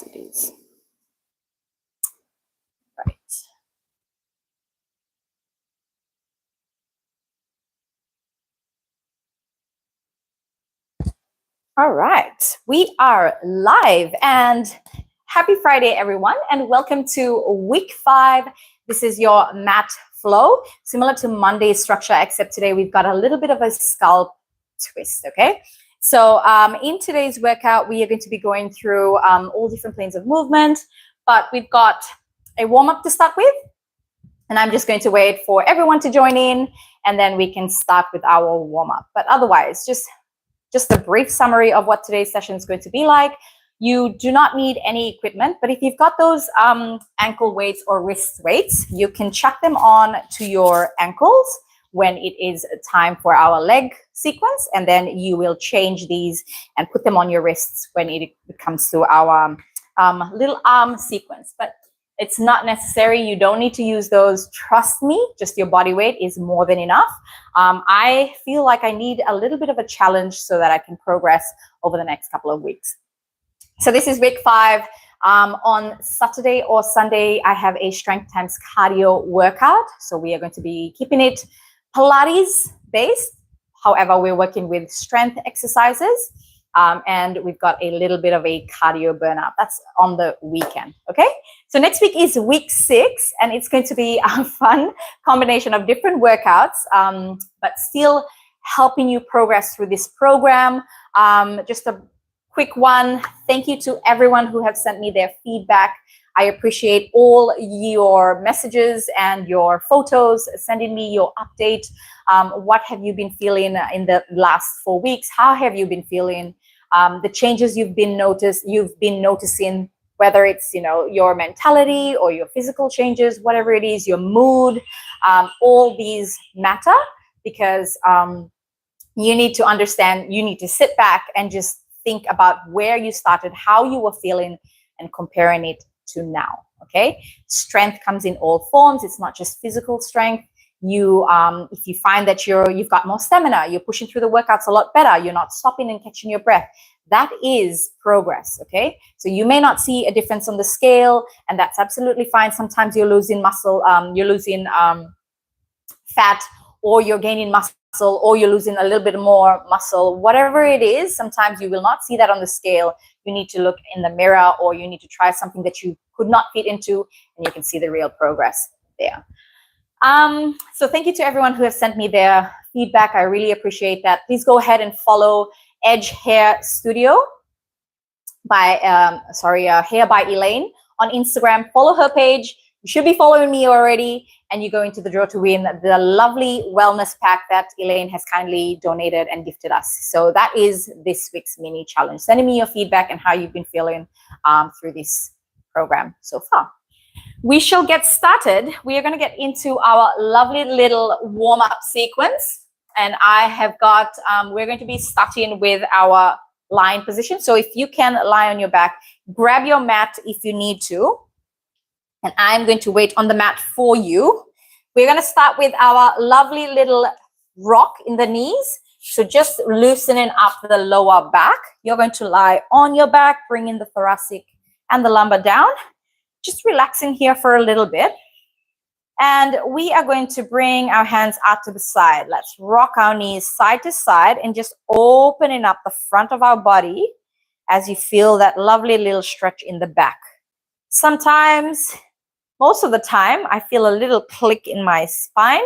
sweeties. Right. All right, we are live and happy Friday, everyone, and welcome to week 5. This is your mat flow, similar to Monday's structure, except today we've got a little bit of a sculpt twist, okay? So in today's workout, we are going to be going through all different planes of movement, but we've got a warm-up to start with, and I'm just going to wait for everyone to join in, and then we can start with our warm-up. But otherwise, just a brief summary of what today's session is going to be like. You do not need any equipment, but if you've got those ankle weights or wrist weights, you can chuck them on to your ankles when it is time for our leg sequence, and then you will change these and put them on your wrists when it comes to our little arm sequence. But it's not necessary. You don't need to use those. Trust me, just your body weight is more than enough. I feel like I need a little bit of a challenge so that I can progress over the next couple of weeks. So this is week 5. On Saturday or Sunday, I have a strength times cardio workout. So we are going to be keeping it Pilates based. However, we're working with strength exercises. And we've got a little bit of a cardio burnout. That's on the weekend, okay? So next week is week 6, and it's going to be a fun combination of different workouts, but still helping you progress through this program. Just a quick one. Thank you to everyone who have sent me their feedback. I appreciate all your messages and your photos, sending me your update. What have you been feeling in the last 4 weeks? How have you been feeling? The changes you've been noticing, whether it's your mentality or your physical changes, whatever it is, your mood, all these matter, because you need to understand. You need to sit back and just think about where you started, how you were feeling, and comparing it to now. Okay, strength comes in all forms. It's not just physical strength. If you find that you've got more stamina, you're pushing through the workouts a lot better, you're not stopping and catching your breath, that is progress. Okay, so you may not see a difference on the scale, and that's absolutely fine. Sometimes you're losing muscle, you're losing fat, or you're gaining muscle, or you're losing a little bit more muscle. Whatever it is, sometimes you will not see that on the scale. You need to look in the mirror, or you need to try something that you could not fit into, and you can see the real progress there. So thank you to everyone who has sent me their feedback. I really appreciate that. Please go ahead and follow Edge Hair Studio by Hair by Elaine on Instagram. Follow her page. You should be following me already, and you go into the draw to win the lovely wellness pack that Elaine has kindly donated and gifted us. So that is this week's mini challenge. Sending me your feedback and how you've been feeling through this program so far. We shall get started. We are going to get into our lovely little warm-up sequence. And I have got, we're going to be starting with our lying position. So if you can lie on your back, grab your mat if you need to. And I'm going to wait on the mat for you. We're going to start with our lovely little rock in the knees. So just loosening up the lower back. You're going to lie on your back, bringing the thoracic and the lumbar down. Just relaxing here for a little bit. And we are going to bring our hands out to the side. Let's rock our knees side to side and just opening up the front of our body as you feel that lovely little stretch in the back. Sometimes, most of the time, I feel a little click in my spine.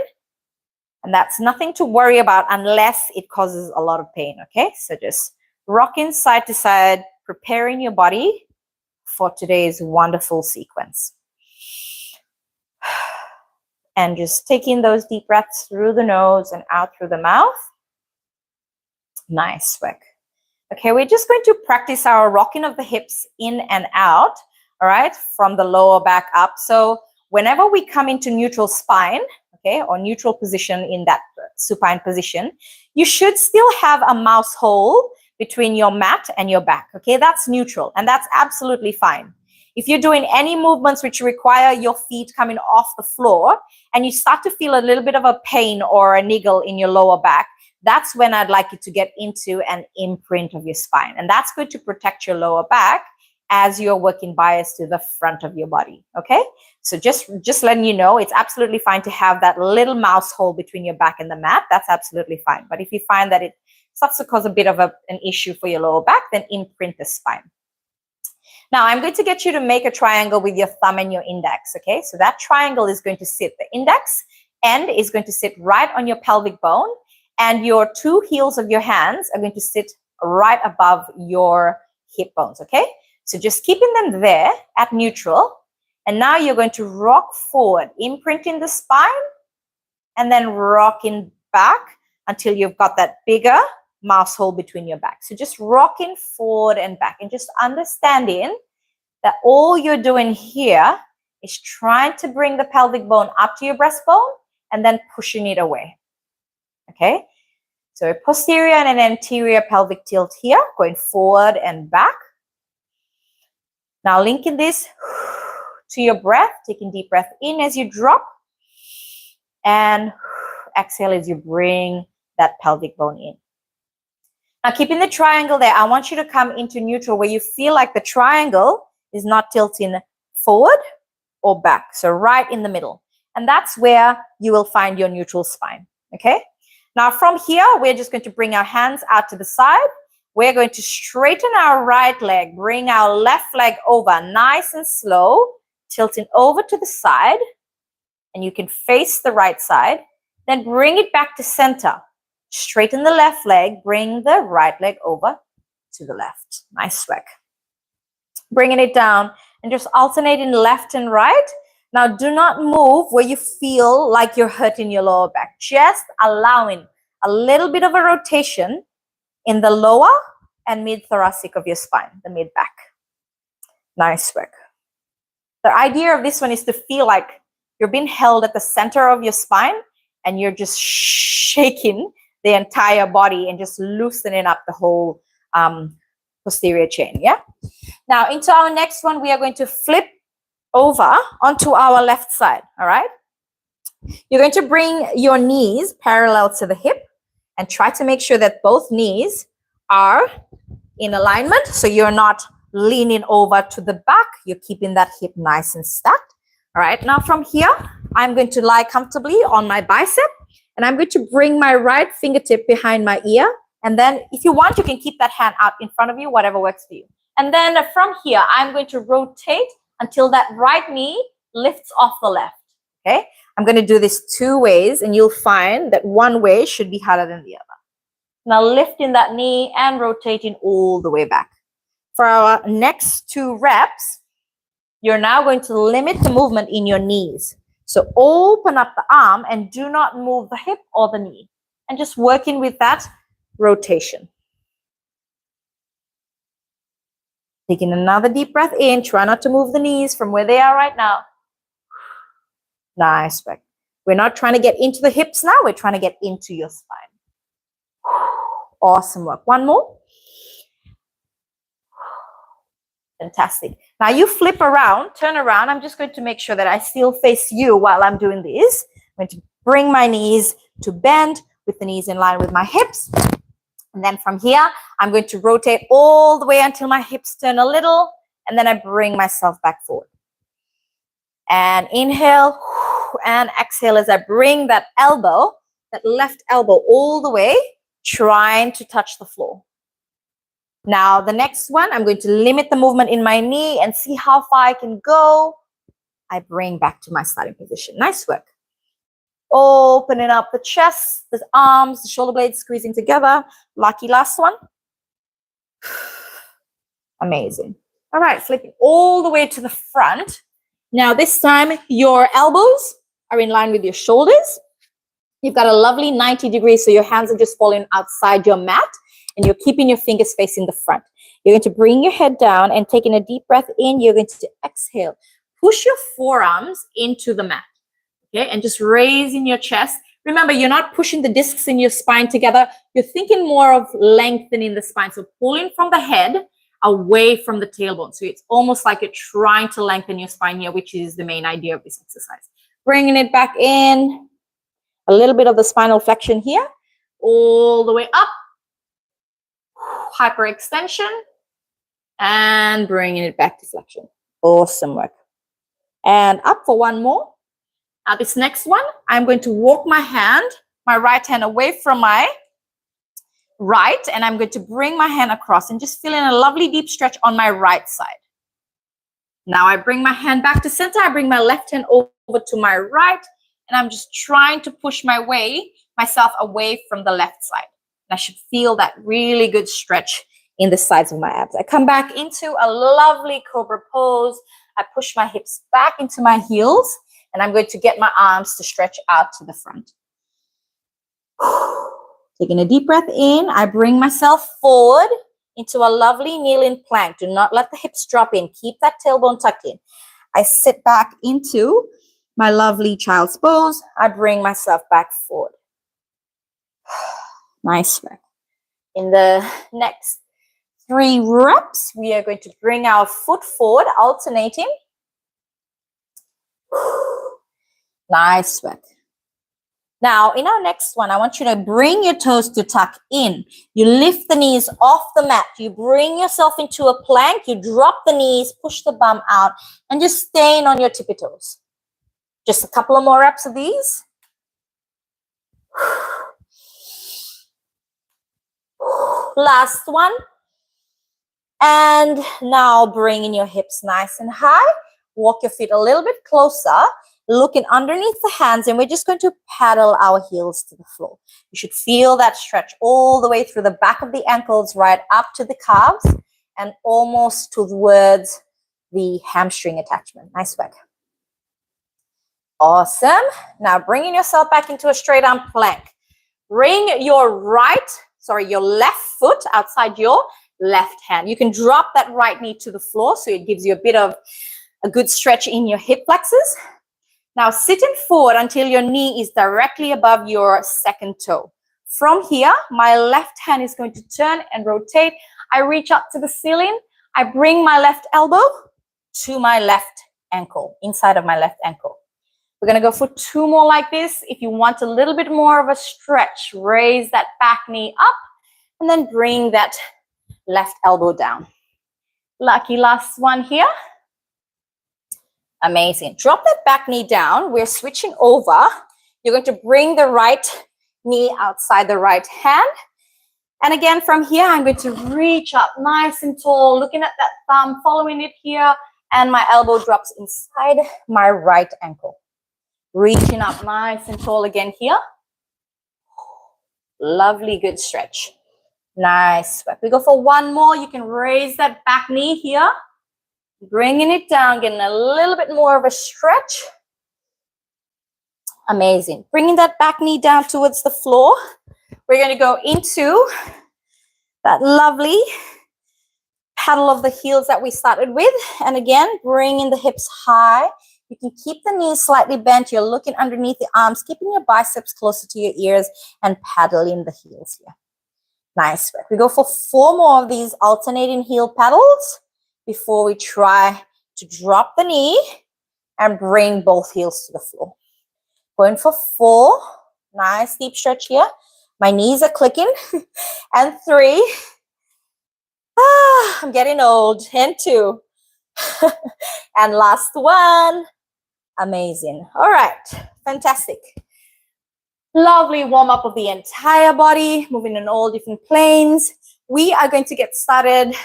And that's nothing to worry about unless it causes a lot of pain, okay? So just rocking side to side, preparing your body for today's wonderful sequence. And just taking those deep breaths through the nose and out through the mouth. Nice work. Okay, we're just going to practice our rocking of the hips in and out, all right, from the lower back up. So whenever we come into neutral spine, okay, or neutral position in that supine position, you should still have a mouse hole between your mat and your back, okay? That's neutral, and that's absolutely fine. If you're doing any movements which require your feet coming off the floor and you start to feel a little bit of a pain or a niggle in your lower back, that's when I'd like you to get into an imprint of your spine. And that's going to protect your lower back as you're working bias to the front of your body, okay? So just letting you know, it's absolutely fine to have that little mouse hole between your back and the mat. That's absolutely fine. But if you find that it starts to cause a bit of an issue for your lower back, then imprint the spine. Now, I'm going to get you to make a triangle with your thumb and your index, okay? So that triangle is going to sit, the index end is going to sit right on your pelvic bone, and your two heels of your hands are going to sit right above your hip bones, okay? So just keeping them there at neutral. And now you're going to rock forward, imprinting the spine, and then rocking back until you've got that bigger mouse hole between your back. So just rocking forward and back, and just understanding that all you're doing here is trying to bring the pelvic bone up to your breastbone and then pushing it away. Okay? So a posterior and an anterior pelvic tilt here, going forward and back. Now linking this to your breath, taking deep breath in as you drop, and exhale as you bring that pelvic bone in. Now, keeping the triangle there, I want you to come into neutral where you feel like the triangle is not tilting forward or back. So right in the middle. And that's where you will find your neutral spine. Okay? Now, from here, we're just going to bring our hands out to the side. We're going to straighten our right leg, bring our left leg over nice and slow, tilting over to the side. And you can face the right side. Then bring it back to center. Straighten the left leg, bring the right leg over to the left. Nice swag. Bringing it down and just alternating left and right. Now, do not move where you feel like you're hurting your lower back. Just allowing a little bit of a rotation in the lower and mid-thoracic of your spine, the mid-back. Nice swag. The idea of this one is to feel like you're being held at the center of your spine and you're just shaking the entire body and just loosening up the whole posterior chain, yeah? Now, into our next one, we are going to flip over onto our left side, all right? You're going to bring your knees parallel to the hip and try to make sure that both knees are in alignment, so you're not leaning over to the back. You're keeping that hip nice and stacked, all right? Now, from here, I'm going to lie comfortably on my bicep, and I'm going to bring my right fingertip behind my ear. And then if you want, you can keep that hand out in front of you, whatever works for you. And then from here, I'm going to rotate until that right knee lifts off the left, okay? I'm going to do this two ways, and you'll find that one way should be harder than the other. Now lifting that knee and rotating all the way back. For our next 2 reps, you're now going to limit the movement in your knees. So open up the arm and do not move the hip or the knee. And just working with that rotation. Taking another deep breath in. Try not to move the knees from where they are right now. Nice work. We're not trying to get into the hips now. We're trying to get into your spine. Awesome work. One more. Fantastic. Now you flip around, turn around. I'm just going to make sure that I still face you while I'm doing this. I'm going to bring my knees to bend with the knees in line with my hips. And then from here, I'm going to rotate all the way until my hips turn a little. And then I bring myself back forward. And inhale and exhale as I bring that elbow, that left elbow all the way, trying to touch the floor. Now, the next one, I'm going to limit the movement in my knee and see how far I can go. I bring back to my starting position. Nice work. Opening up the chest, the arms, the shoulder blades squeezing together. Lucky last one. Amazing. All right, flipping all the way to the front. Now, this time, your elbows are in line with your shoulders. You've got a lovely 90 degrees, so your hands are just falling outside your mat. And you're keeping your fingers facing the front. You're going to bring your head down and taking a deep breath in. You're going to exhale. Push your forearms into the mat. Okay, and just raising your chest. Remember, you're not pushing the discs in your spine together. You're thinking more of lengthening the spine. So pulling from the head away from the tailbone. So it's almost like you're trying to lengthen your spine here, which is the main idea of this exercise. Bringing it back in. A little bit of the spinal flexion here. All the way up. Hyperextension and bringing it back to flexion. Awesome work. And up for one more. Now this next one, I'm going to walk my right hand away from my right, and I'm going to bring my hand across and just feel in a lovely deep stretch on my right side. Now I bring my hand back to center. I bring my left hand over to my right, and I'm just trying to push myself away from the left side. And I should feel that really good stretch in the sides of my abs. I come back into a lovely cobra pose. I push my hips back into my heels, and I'm going to get my arms to stretch out to the front. Taking a deep breath in, I bring myself forward into a lovely kneeling plank. Do not let the hips drop in. Keep that tailbone tucked in. I sit back into my lovely child's pose. I bring myself back forward. Nice work. In the next 3 reps, we are going to bring our foot forward, alternating. Nice work. Now, in our next one, I want you to bring your toes to tuck in. You lift the knees off the mat. You bring yourself into a plank. You drop the knees, push the bum out, and just staying on your tippy toes. Just a couple of more reps of these. Last one. And now bringing your hips nice and high. Walk your feet a little bit closer. Looking underneath the hands, and we're just going to paddle our heels to the floor. You should feel that stretch all the way through the back of the ankles, right up to the calves, and almost towards the hamstring attachment. Nice work. Awesome. Now bringing yourself back into a straight arm plank. Bring your left foot outside your left hand. You can drop that right knee to the floor, so it gives you a bit of a good stretch in your hip flexors. Now sitting forward until your knee is directly above your second toe. From here, my left hand is going to turn and rotate. I reach up to the ceiling. I bring my left elbow to my left ankle, inside of my left ankle. We're going to go for 2 more like this. If you want a little bit more of a stretch, raise that back knee up and then bring that left elbow down. Lucky last one here. Amazing. Drop that back knee down. We're switching over. You're going to bring the right knee outside the right hand. And again, from here, I'm going to reach up nice and tall, looking at that thumb, following it here, and my elbow drops inside my right ankle. Reaching up nice and tall again here. Lovely, good stretch. Nice. We go for 1 more. You can raise that back knee here. Bringing it down, getting a little bit more of a stretch. Amazing. Bringing that back knee down towards the floor. We're going to go into that lovely paddle of the heels that we started with. And again, bringing the hips high. You can keep the knees slightly bent. You're looking underneath the arms, keeping your biceps closer to your ears and paddling the heels here. Nice work. We go for 4 more of these alternating heel paddles before we try to drop the knee and bring both heels to the floor. Going for 4. Nice deep stretch here. My knees are clicking. And 3. I'm getting old. And 2. And last one. Amazing. All right. Fantastic. Lovely warm up of the entire body, moving in all different planes. We are going to get started.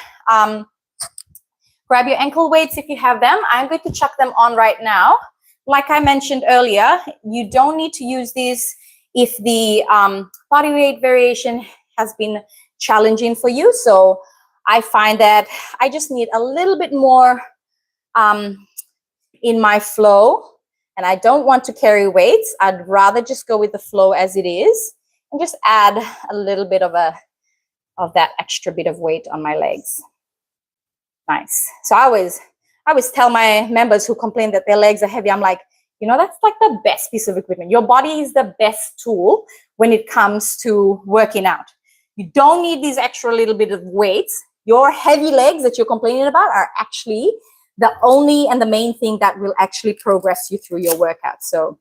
Grab your ankle weights if you have them. I'm going to chuck them on right now. Like I mentioned earlier, you don't need to use these if the body weight variation has been challenging for you. So I find that I just need a little bit more in my flow, and I don't want to carry weights. I'd rather just go with the flow as it is and just add a little bit of that extra bit of weight on my legs. Nice. So I always tell my members who complain that their legs are heavy, I'm like, that's like the best piece of equipment. Your body is the best tool when it comes to working out. You don't need these extra little bit of weights. Your heavy legs that you're complaining about are actually the only and the main thing that will actually progress you through your workout. So,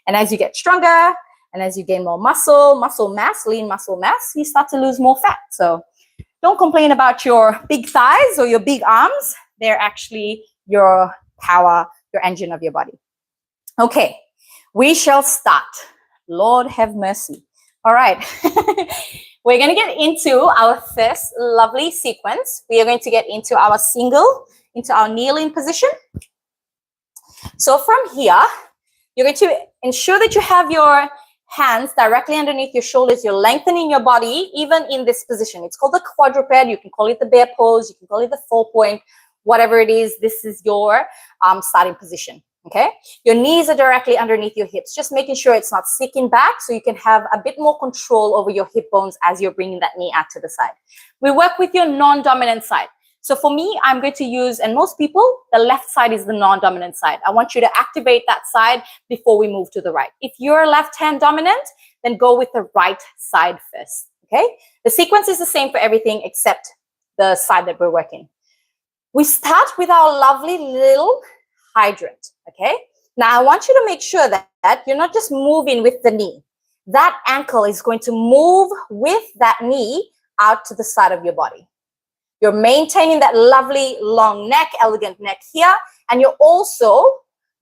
and as you get stronger and as you gain more muscle mass, lean muscle mass, you start to lose more fat. So Don't complain about your big thighs or your big arms. They're actually your power, your engine of your body. Okay, we shall start. Lord have mercy. All right. We're going to get into our first lovely sequence. We are going to get into our single, into our kneeling position. So from here, you're going to ensure that you have your hands directly underneath your shoulders. You're lengthening your body, even in this position. It's called the quadruped. You can call it the bear pose. You can call it the 4-point, whatever it is. This is your starting position. Okay, your knees are directly underneath your hips, just making sure it's not sticking back so you can have a bit more control over your hip bones as you're bringing that knee out to the side. We work with your non-dominant side. So for me, I'm going to use, and most people, the left side is the non-dominant side. I want you to activate that side before we move to the right. If you're left-hand dominant, then go with the right side first. Okay, the sequence is the same for everything except the side that we're working. We start with our lovely little hydrant. Okay, now I want you to make sure that you're not just moving with the knee. That ankle is going to move with that knee out to the side of your body. You're maintaining that lovely long neck, elegant neck here, and you're also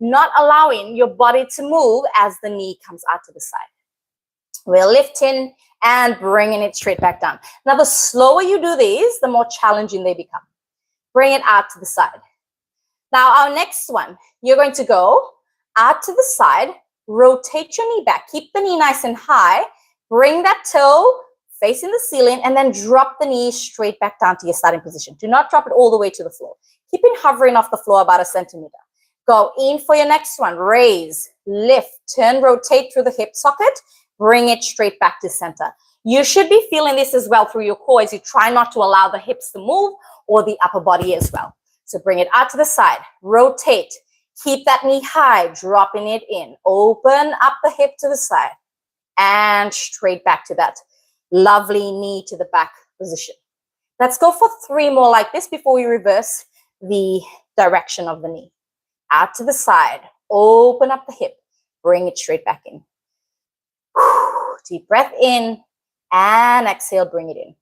not allowing your body to move as the knee comes out to the side. We're lifting and bringing it straight back down. Now, the slower you do these, the more challenging they become. Bring it out to the side. Now, our next one, you're going to go out to the side, rotate your knee back, keep the knee nice and high, bring that toe facing the ceiling, and then drop the knee straight back down to your starting position. Do not drop it all the way to the floor. Keep it hovering off the floor about 1 centimeter. Go in for your next one. Raise, lift, turn, rotate through the hip socket, bring it straight back to center. You should be feeling this as well through your core as you try not to allow the hips to move or the upper body as well. So bring it out to the side, rotate, keep that knee high, dropping it in, open up the hip to the side, and straight back to that lovely knee to the back position. Let's go for 3 more like this before we reverse the direction of the knee. Out to the side, open up the hip, bring it straight back in. Deep breath in, and exhale, bring it in.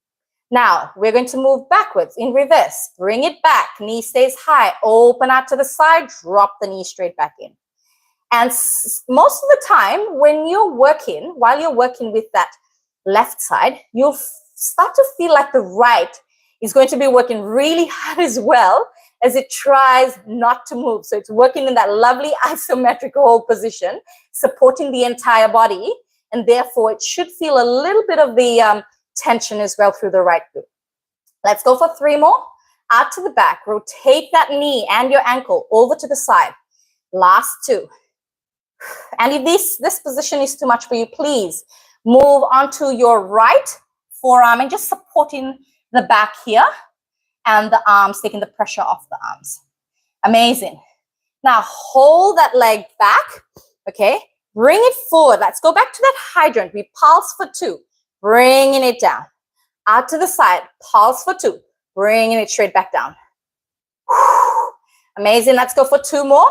Now, we're going to move backwards in reverse. Bring it back. Knee stays high. Open out to the side. Drop the knee straight back in. And most of the time, when you're working, while you're working with that left side, you'll start to feel like the right is going to be working really hard as well as it tries not to move. So it's working in that lovely isometric hold position, supporting the entire body. And therefore, it should feel a little bit of the tension as well through the right glute. Let's go for 3 more. Out to the back. Rotate that knee and your ankle over to the side. Last 2. And if this position is too much for you, please move onto your right forearm and just supporting the back here and the arms, taking the pressure off the arms. Amazing. Now hold that leg back. Okay. Bring it forward. Let's go back to that hydrant. We pulse for 2. Bringing it down. Out to the side. Pulse for 2. Bringing it straight back down. Amazing. Let's go for 2 more.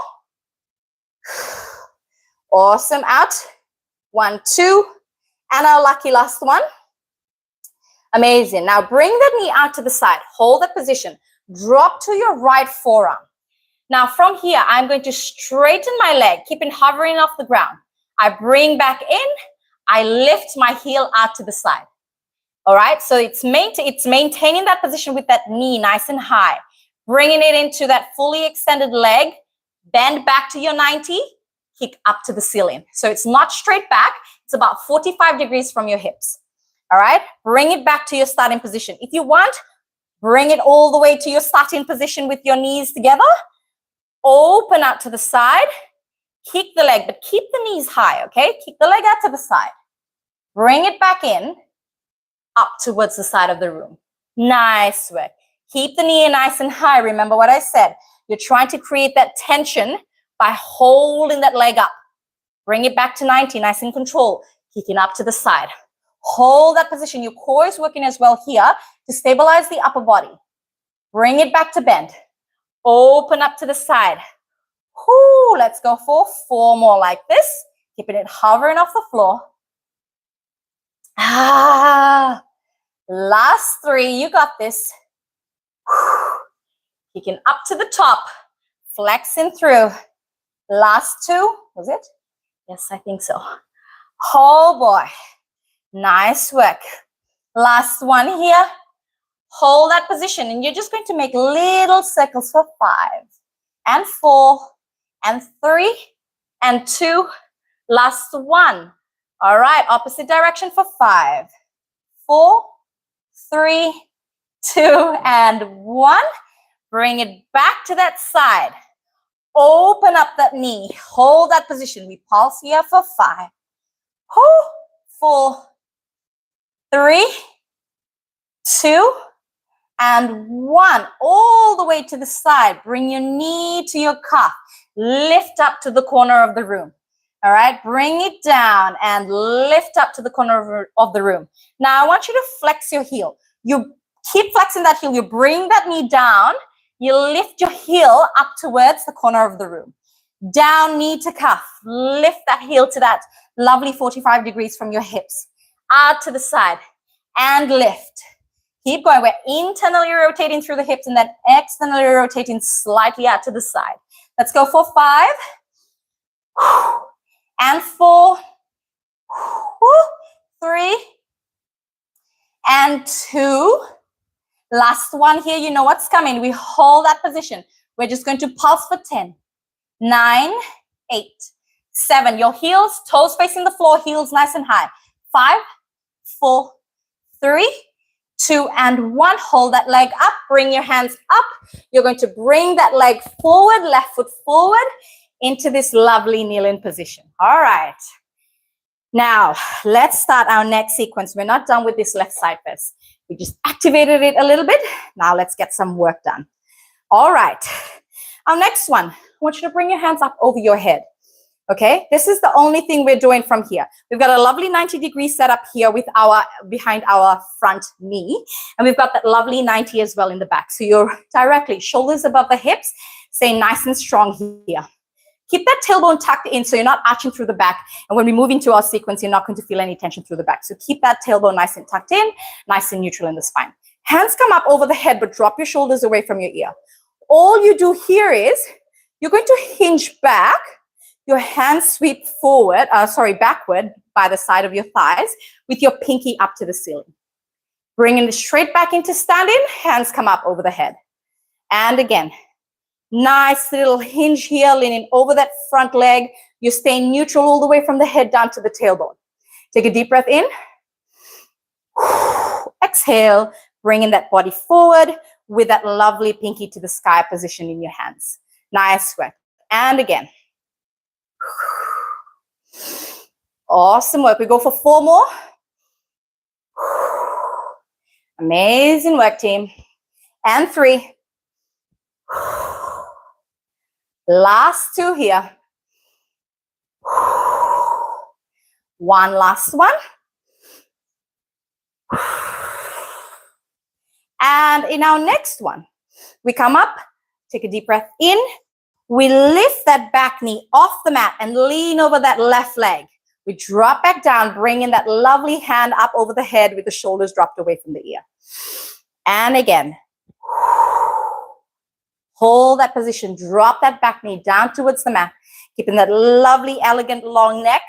Awesome. Out. 1, 2. And our lucky last one. Amazing. Now bring that knee out to the side. Hold that position. Drop to your right forearm. Now from here, I'm going to straighten my leg, keeping hovering off the ground. I bring back in. I lift my heel out to the side. All right. So it's maintaining that position with that knee nice and high. Bringing it into that fully extended leg. Bend back to your 90. Kick up to the ceiling. So it's not straight back. It's about 45 degrees from your hips. All right. Bring it back to your starting position. If you want, bring it all the way to your starting position with your knees together. Open out to the side. Kick the leg, but keep the knees high, okay? Kick the leg out to the side. Bring it back in, up towards the side of the room. Nice work. Keep the knee nice and high. Remember what I said. You're trying to create that tension by holding that leg up. Bring it back to 90, nice and control. Kicking up to the side. Hold that position. Your core is working as well here to stabilize the upper body. Bring it back to bend. Open up to the side. Whoo, let's go for 4 more like this. Keeping it hovering off the floor. Last 3, you got this. Kicking up to the top, flexing through. Last 2, was it? Yes, I think so. Oh boy, nice work. Last one here. Hold that position, and you're just going to make little circles for 5 and 4 and 3 and 2. Last 1. All right, opposite direction for 5, 4, 3, 2, and 1. Bring it back to that side. Open up that knee. Hold that position. We pulse here for 5, 4, 3, 2, and 1. All the way to the side. Bring your knee to your calf. Lift up to the corner of the room. All right, bring it down and lift up to the corner of the room. Now, I want you to flex your heel. You keep flexing that heel. You bring that knee down. You lift your heel up towards the corner of the room. Down, knee to calf. Lift that heel to that lovely 45 degrees from your hips. Out to the side and lift. Keep going. We're internally rotating through the hips and then externally rotating slightly out to the side. Let's go for 5 and 4, 3 and 2. Last one here. You know what's coming. We hold that position. We're just going to pulse for 10, 9, 8, 7. Your heels, toes facing the floor, heels nice and high. 5, 4, 3, 2, and 1. Hold that leg up. Bring your hands up. You're going to bring that leg forward, left foot forward into this lovely kneel-in position. All right. Now, let's start our next sequence. We're not done with this left side first. We just activated it a little bit. Now, let's get some work done. All right. Our next one, I want you to bring your hands up over your head. Okay, this is the only thing we're doing from here. We've got a lovely 90-degree setup here with behind our front knee. And we've got that lovely 90 as well in the back. So you're directly shoulders above the hips, staying nice and strong here. Keep that tailbone tucked in so you're not arching through the back. And when we move into our sequence, you're not going to feel any tension through the back. So keep that tailbone nice and tucked in, nice and neutral in the spine. Hands come up over the head, but drop your shoulders away from your ear. All you do here is you're going to hinge back. Your hands sweep backward by the side of your thighs with your pinky up to the ceiling. Bringing it straight back into standing, hands come up over the head. And again, nice little hinge here, leaning over that front leg. You're staying neutral all the way from the head down to the tailbone. Take a deep breath in. Exhale, bringing that body forward with that lovely pinky to the sky position in your hands. Nice work. And again. Awesome work. We go for 4 more. Amazing work, team. And 3. Last 2 here. 1 last one. And in our next one, we come up, take a deep breath in. We lift that back knee off the mat and lean over that left leg. We drop back down, bringing that lovely hand up over the head with the shoulders dropped away from the ear. And again. Hold that position. Drop that back knee down towards the mat. Keeping that lovely, elegant, long neck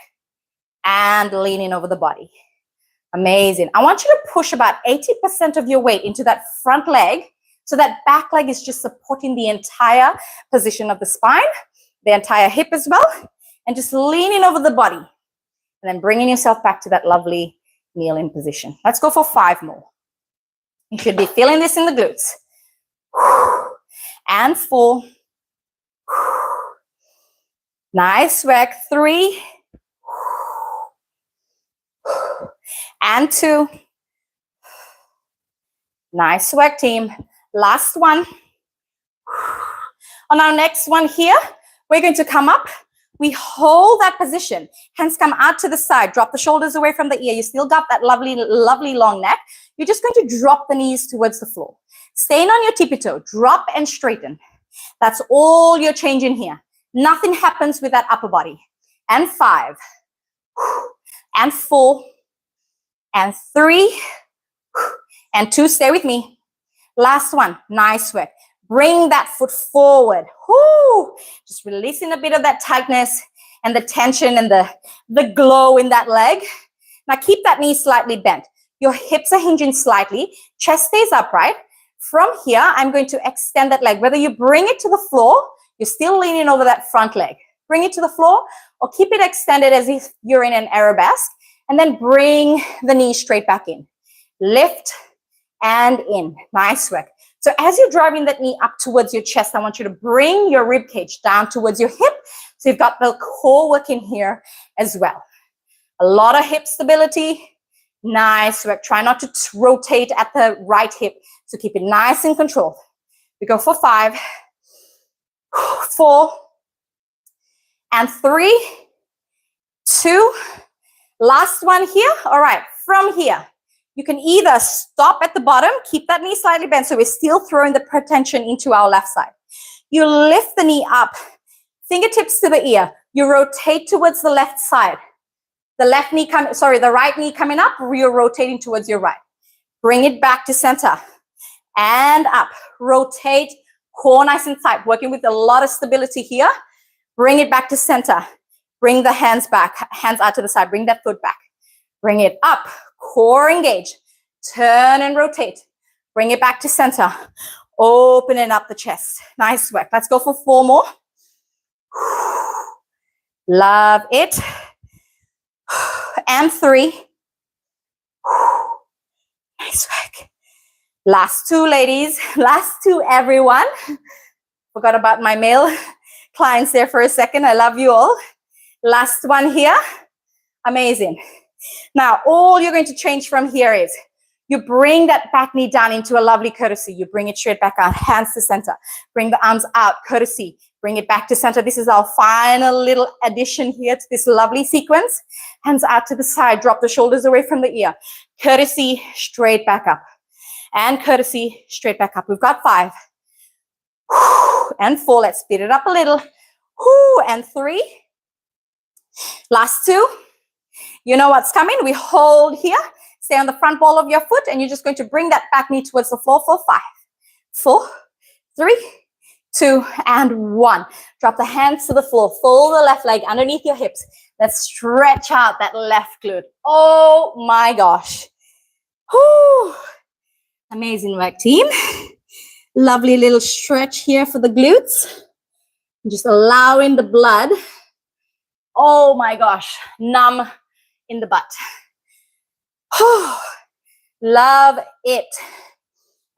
and leaning over the body. Amazing. I want you to push about 80% of your weight into that front leg so that back leg is just supporting the entire position of the spine, the entire hip as well, and just leaning over the body. And then bringing yourself back to that lovely kneel-in position. Let's go for 5 more. You should be feeling this in the glutes. And 4. Nice work. 3. And 2. Nice work, team. Last one. On our next one here, we're going to come up. We hold that position. Hands come out to the side. Drop the shoulders away from the ear. You still got that lovely, lovely long neck. You're just going to drop the knees towards the floor. Staying on your tippy toe. Drop and straighten. That's all you're changing here. Nothing happens with that upper body. And 5. And 4. And 3. and 2. Stay with me. Last one. Nice work. Bring that foot forward. Whoo! Just releasing a bit of that tightness and the tension and the glow in that leg. Now keep that knee slightly bent. Your hips are hinging slightly. Chest stays upright. From here, I'm going to extend that leg. Whether you bring it to the floor, you're still leaning over that front leg. Bring it to the floor or keep it extended as if you're in an arabesque. And then bring the knee straight back in. Lift and in. Nice work. So as you're driving that knee up towards your chest, I want you to bring your rib cage down towards your hip. So you've got the core working here as well. A lot of hip stability. Nice work. Try not to rotate at the right hip. So keep it nice and controlled. We go for 5, 4, and 3, 2. Last one here. All right. From here, you can either stop at the bottom, keep that knee slightly bent so we're still throwing the pretension into our left side. You lift the knee up, fingertips to the ear. You rotate towards the left side. The right knee coming up, you're rotating towards your right. Bring it back to center and up. Rotate, core nice and tight, working with a lot of stability here. Bring it back to center. Bring the hands back, hands out to the side. Bring that foot back. Bring it up. Core engage. Turn and rotate. Bring it back to center. Opening up the chest. Nice work. Let's go for 4 more. Love it. And 3. Nice work. Last 2, ladies. Last 2, everyone. Forgot about my male clients there for a second. I love you all. Last one here. Amazing. Now, all you're going to change from here is you bring that back knee down into a lovely courtesy. You bring it straight back out, hands to center. Bring the arms out, courtesy. Bring it back to center. This is our final little addition here to this lovely sequence. Hands out to the side. Drop the shoulders away from the ear. Courtesy, straight back up. And courtesy, straight back up. We've got 5. And 4. Let's speed it up a little. And 3. Last 2. You know what's coming. We hold here. Stay on the front ball of your foot, and you're just going to bring that back knee towards the floor for 5, 4, 3, 2, and 1. Drop the hands to the floor. Fold the left leg underneath your hips. Let's stretch out that left glute. Oh my gosh. Whew. Amazing work, team. Lovely little stretch here for the glutes. Just allowing the blood, oh my gosh, numb in the butt. Love it.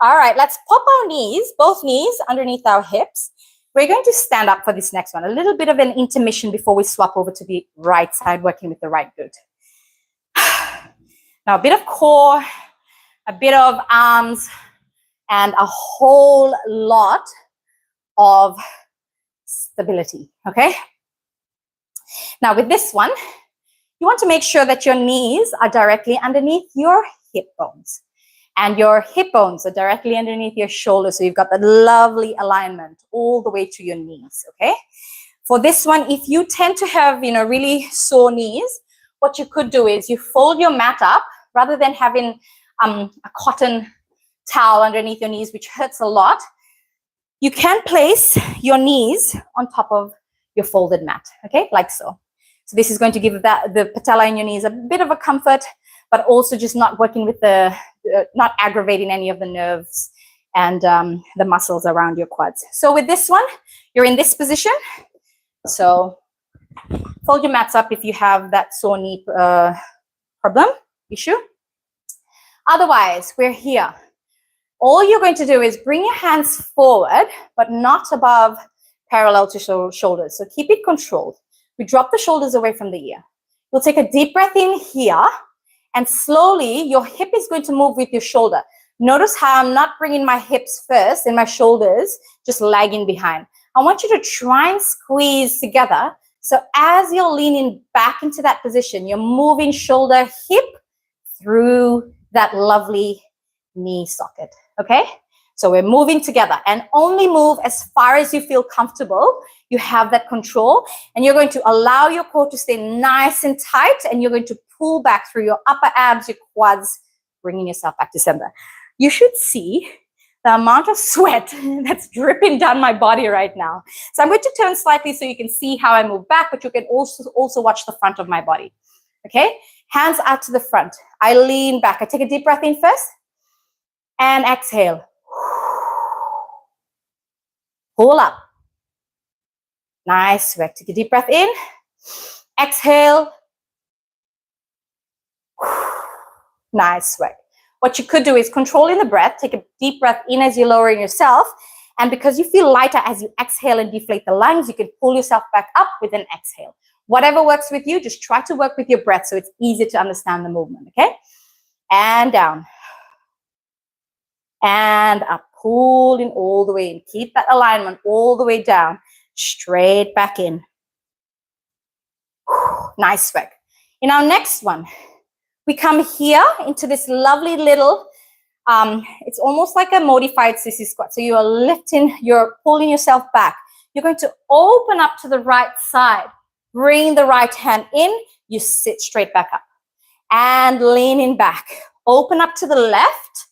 All right, let's pop our knees, both knees underneath our hips. We're going to stand up for this next one. A little bit of an intermission before we swap over to the right side, working with the right glute. Now, a bit of core, a bit of arms, and a whole lot of stability, okay? Now, with this one, you want to make sure that your knees are directly underneath your hip bones. And your hip bones are directly underneath your shoulders. So you've got that lovely alignment all the way to your knees, okay? For this one, if you tend to have, really sore knees, what you could do is you fold your mat up rather than having a cotton towel underneath your knees, which hurts a lot. You can place your knees on top of your folded mat, okay? Like so. So this is going to give the patella in your knees a bit of a comfort, but also just not working with not aggravating any of the nerves and the muscles around your quads. So with this one, you're in this position. So fold your mats up if you have that sore knee issue. Otherwise, we're here. All you're going to do is bring your hands forward, but not above parallel to shoulders. So keep it controlled. We drop the shoulders away from the ear. We'll take a deep breath in here, and slowly your hip is going to move with your shoulder. Notice how I'm not bringing my hips first and my shoulders just lagging behind. I want you to try and squeeze together. So as you're leaning back into that position, you're moving shoulder, hip through that lovely knee socket, okay? So we're moving together, and only move as far as you feel comfortable. You have that control, and you're going to allow your core to stay nice and tight, and you're going to pull back through your upper abs, your quads, bringing yourself back to center. you should see the amount of sweat that's dripping down my body right now. So I'm going to turn slightly so you can see how I move back, but you can also watch the front of my body. Okay, hands out to the front. I lean back. I take a deep breath in first and exhale. Pull up. Nice work. Take a deep breath in. Exhale. Nice work. What you could do is controlling the breath. Take a deep breath in as you're lowering yourself. And because you feel lighter as you exhale and deflate the lungs, you can pull yourself back up with an exhale. Whatever works with you, just try to work with your breath so it's easier to understand the movement, okay? And down. And up. Pulling all the way in. Keep that alignment all the way down. Straight back in. Nice work. In our next one, we come here into this lovely little, it's almost like a modified sissy squat. So you are lifting, you're pulling yourself back. You're going to open up to the right side. Bring the right hand in. You sit straight back up. And leaning back. Open up to the left.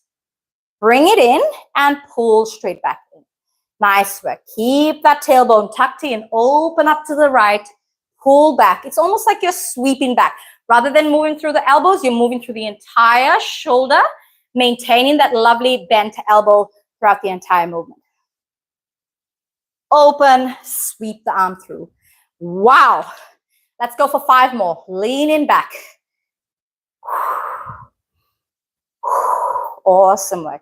Bring it in and pull straight back in. Nice work. Keep that tailbone tucked in. Open up to the right. Pull back. It's almost like you're sweeping back. Rather than moving through the elbows, you're moving through the entire shoulder, maintaining that lovely bent elbow throughout the entire movement. Open, sweep the arm through. Wow. Let's go for 5 more. Leaning back. Awesome work.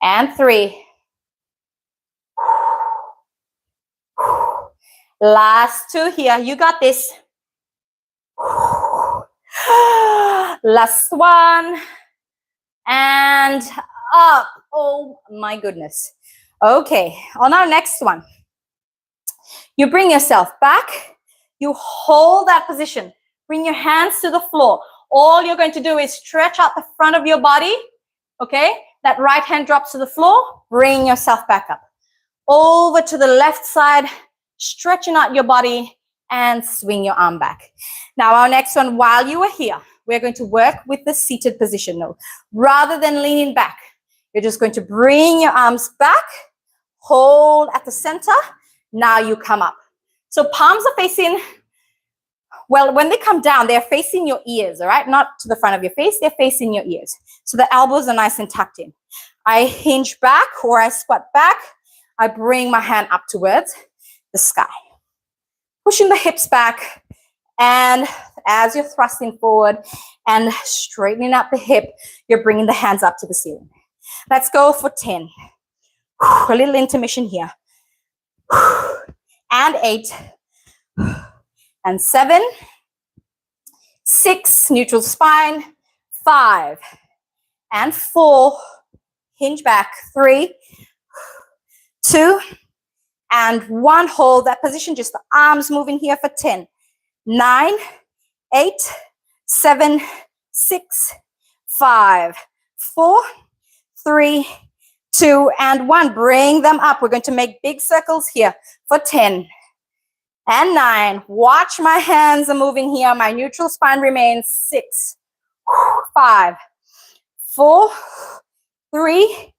And 3. Last 2 here. You got this. Last 1. And up. Oh my goodness. Okay, on our next one, you bring yourself back. You hold that position. Bring your hands to the floor. All you're going to do is stretch out the front of your body. Okay, that right hand drops to the floor. Bring yourself back up. Over to the left side, stretching out your body and swing your arm back. Now our next one, while you are here, we're going to work with the seated position now. Rather than leaning back, you're just going to bring your arms back, hold at the center. Now you come up. So palms are facing, well, when they come down, they're facing your ears, all right? Not to the front of your face, they're facing your ears. So the elbows are nice and tucked in. I hinge back or I squat back. I bring my hand up towards the sky. Pushing the hips back. And as you're thrusting forward and straightening out the hip, you're bringing the hands up to the ceiling. Let's go for 10. A little intermission here. And 8. And 7. 6. Neutral spine. 5. And 4. Hinge back. 3. 2. And 1. Hold that position. Just the arms moving here for 10. 9. 8. 7. 6. 5. 4. 3. 2 and 1. Bring them up. We're going to make big circles here for 10 and 9. Watch my hands are moving here. My neutral spine remains. 6, 5, 4, 3,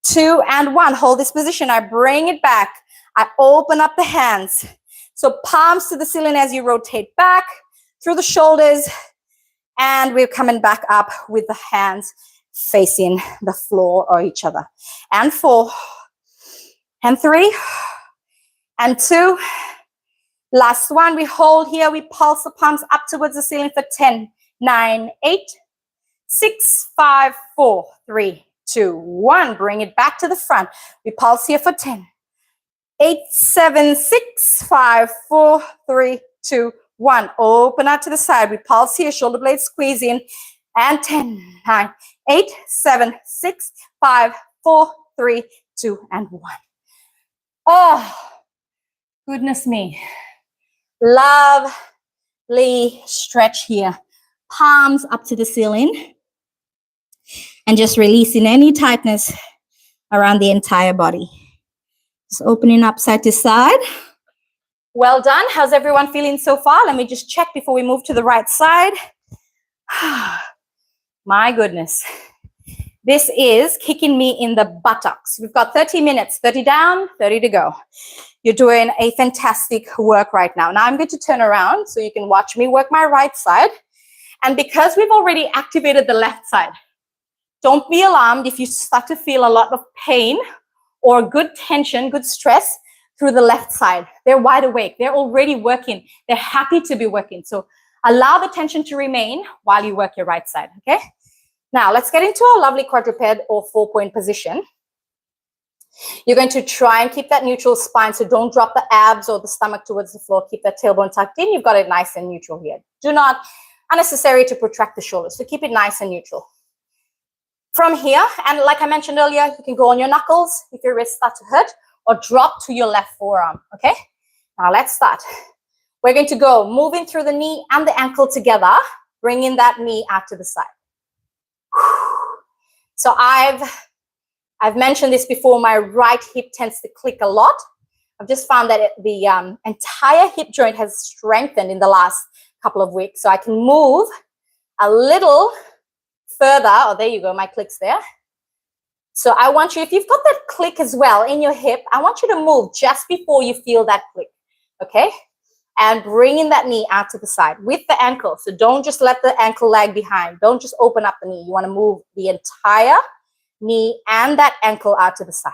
2 and 1. Hold this position. I bring it back. I open up the hands. So palms to the ceiling as you rotate back through the shoulders. And we're coming back up with the hands facing the floor or each other. And 4, and 3, and 2. Last one, we hold here. We pulse the palms up towards the ceiling for 10, 9, 8, 6, 5, 4, 3, 2, 1. Bring it back to the front. We pulse here for 10, 8, 7, 6, 5, 4, 3, 2, 1. Open out to the side. We pulse here, shoulder blades squeeze in. And 10, 9, 8, 7, 6, 5, 4, 3, 2, and 1. Oh, goodness me. Lovely stretch here. Palms up to the ceiling. And just releasing any tightness around the entire body. Just opening up side to side. Well done. How's everyone feeling so far? Let me just check before we move to the right side. My goodness. This is kicking me in the buttocks. We've got 30 minutes, 30 down, 30 to go. You're doing a fantastic work right now. Now I'm going to turn around so you can watch me work my right side. And because we've already activated the left side, don't be alarmed if you start to feel a lot of pain or good tension, good stress through the left side. They're wide awake. They're already working. They're happy to be working. So allow the tension to remain while you work your right side, okay? Now let's get into our lovely quadruped or 4-point position. You're going to try and keep that neutral spine, so don't drop the abs or the stomach towards the floor. Keep that tailbone tucked in. You've got it nice and neutral here. Do not unnecessary to protract the shoulders, so keep it nice and neutral. From here, and like I mentioned earlier, you can go on your knuckles if your wrists start to hurt, or drop to your left forearm, okay? Now let's start. We're going to go moving through the knee and the ankle together, bringing that knee out to the side. So I've mentioned this before, my right hip tends to click a lot. I've just found that the entire hip joint has strengthened in the last couple of weeks, so I can move a little further. Oh, there you go, my click's there. So I want you, if you've got that click as well in your hip, I want you to move just before you feel that click, okay? And bringing that knee out to the side with the ankle. So don't just let the ankle lag behind. Don't just open up the knee. You want to move the entire knee and that ankle out to the side.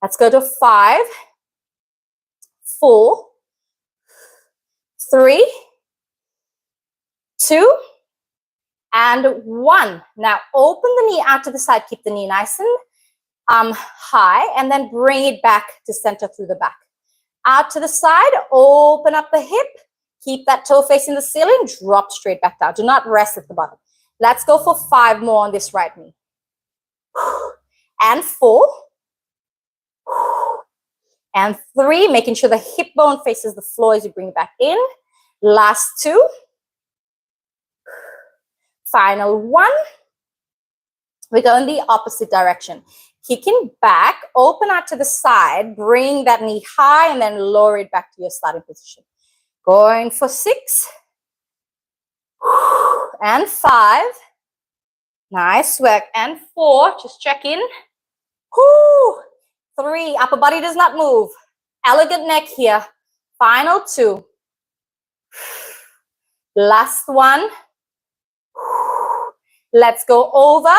Let's go to 5, 4, 3, 2, and 1. Now open the knee out to the side. Keep the knee nice and high, and then bring it back to center through the back. Out to the side, open up the hip, keep that toe facing the ceiling, drop straight back down. Do not rest at the bottom. Let's go for 5 more on this right knee. And 4. And 3, making sure the hip bone faces the floor as you bring it back in. Last 2. Final 1. We go in the opposite direction. Kicking back, open out to the side, bring that knee high, and then lower it back to your starting position. Going for 6. And 5. Nice work. And 4, just check in. 3, upper body does not move. Elegant neck here. Final 2. Last 1. Let's go over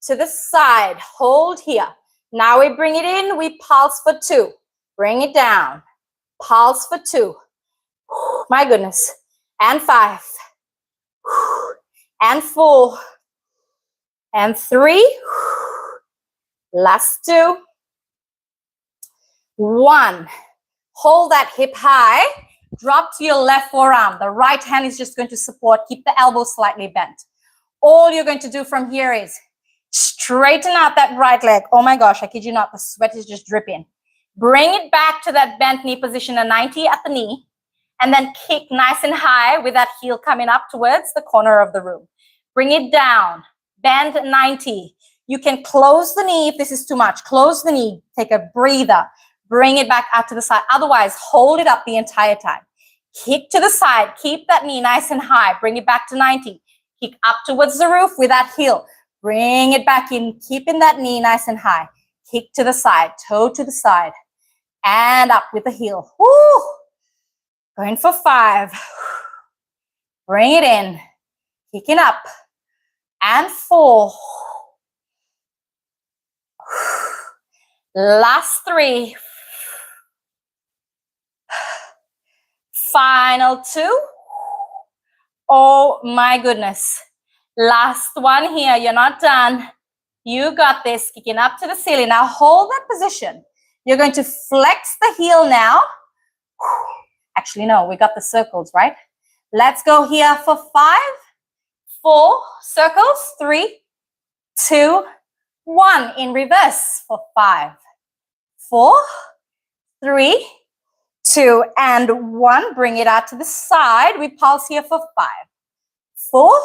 to the side. Hold here. Now we bring it in. We pulse for 2. Bring it down. Pulse for 2. My goodness. And 5. And 4. And 3. Last 2. 1. Hold that hip high. Drop to your left forearm. The right hand is just going to support. Keep the elbow slightly bent. All you're going to do from here is straighten out that right leg. Oh my gosh, I kid you not, the sweat is just dripping. Bring it back to that bent knee position, a 90 at the knee, and then kick nice and high with that heel coming up towards the corner of the room. Bring it down, bend 90. You can close the knee if this is too much. Close the knee, take a breather, bring it back out to the side. Otherwise, hold it up the entire time. Kick to the side, keep that knee nice and high, bring it back to 90. Kick up towards the roof with that heel. Bring it back in, keeping that knee nice and high. Kick to the side, toe to the side, and up with the heel. Woo! Going for 5. Bring it in, kicking up, and 4. Last 3. Final 2. Oh my goodness. Last one here. You're not done. You got this. Kicking up to the ceiling. Now hold that position. You're going to flex the heel now. Actually, no, we got the circles, right? Let's go here for 5, 4 circles. 3, 2, 1. In reverse for 5, 4, 3, 2, and 1. Bring it out to the side. We pulse here for 5, 4,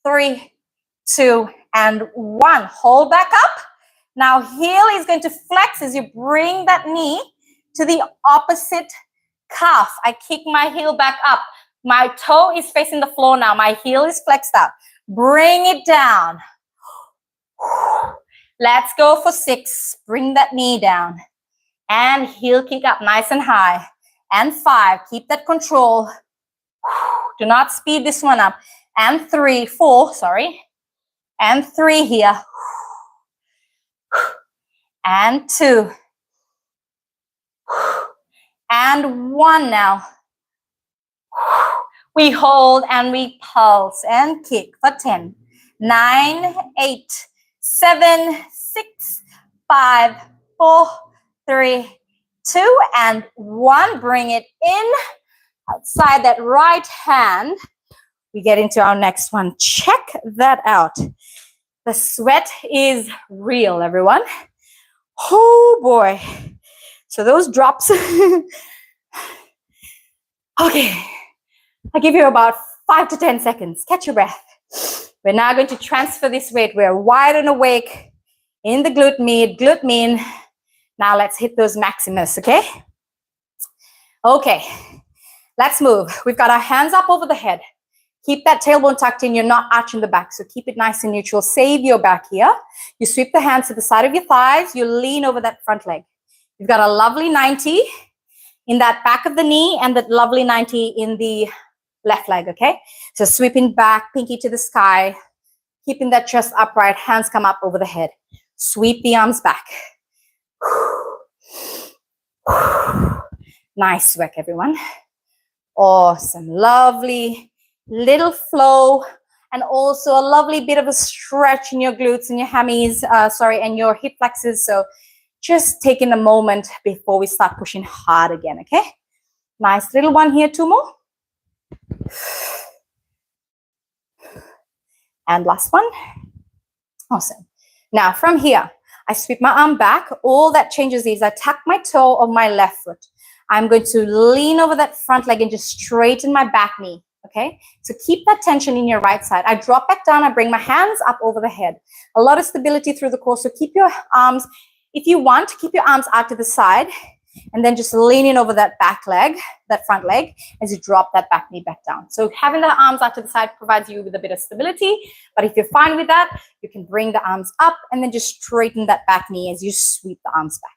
3, 2, and 1. Hold back up. Now heel is going to flex as you bring that knee to the opposite calf. I kick my heel back up. My toe is facing the floor now. My heel is flexed out. Bring it down. Let's go for 6. Bring that knee down. And heel kick up nice and high. And 5. Keep that control. Do not speed this one up. And 3, 4, sorry. And 3 here. And 2. And 1 now. We hold and we pulse and kick for 10, 9, 8, 7, 6, 5, 4, 3, 2, and 1. Bring it in. Outside that right hand. We get into our next one. Check that out. The sweat is real, everyone. Oh boy. So those drops. Okay. I'll give you about 5 to 10 seconds. Catch your breath. We're now going to transfer this weight. We're wide and awake in the glute med, glute min. Now let's hit those maximus, okay? Okay, let's move. We've got our hands up over the head. Keep that tailbone tucked in. You're not arching the back, so keep it nice and neutral. Save your back here. You sweep the hands to the side of your thighs. You lean over that front leg. You've got a lovely 90 in that back of the knee and that lovely 90 in the left leg, okay? So sweeping back, pinky to the sky, keeping that chest upright, hands come up over the head. Sweep the arms back. Nice work, everyone. Awesome, lovely little flow, and also a lovely bit of a stretch in your glutes and your hammies, and your hip flexors. So just taking a moment before we start pushing hard again, okay? Nice little one here, 2 more. And last one. Awesome. Now from here, I sweep my arm back. All that changes is I tuck my toe of my left foot. I'm going to lean over that front leg and just straighten my back knee, okay? So keep that tension in your right side. I drop back down. I bring my hands up over the head. A lot of stability through the core. So keep your arms, if you want, keep your arms out to the side. And then just leaning over that back leg, that front leg, as you drop that back knee back down. So having the arms out to the side provides you with a bit of stability. But if you're fine with that, you can bring the arms up and then just straighten that back knee as you sweep the arms back.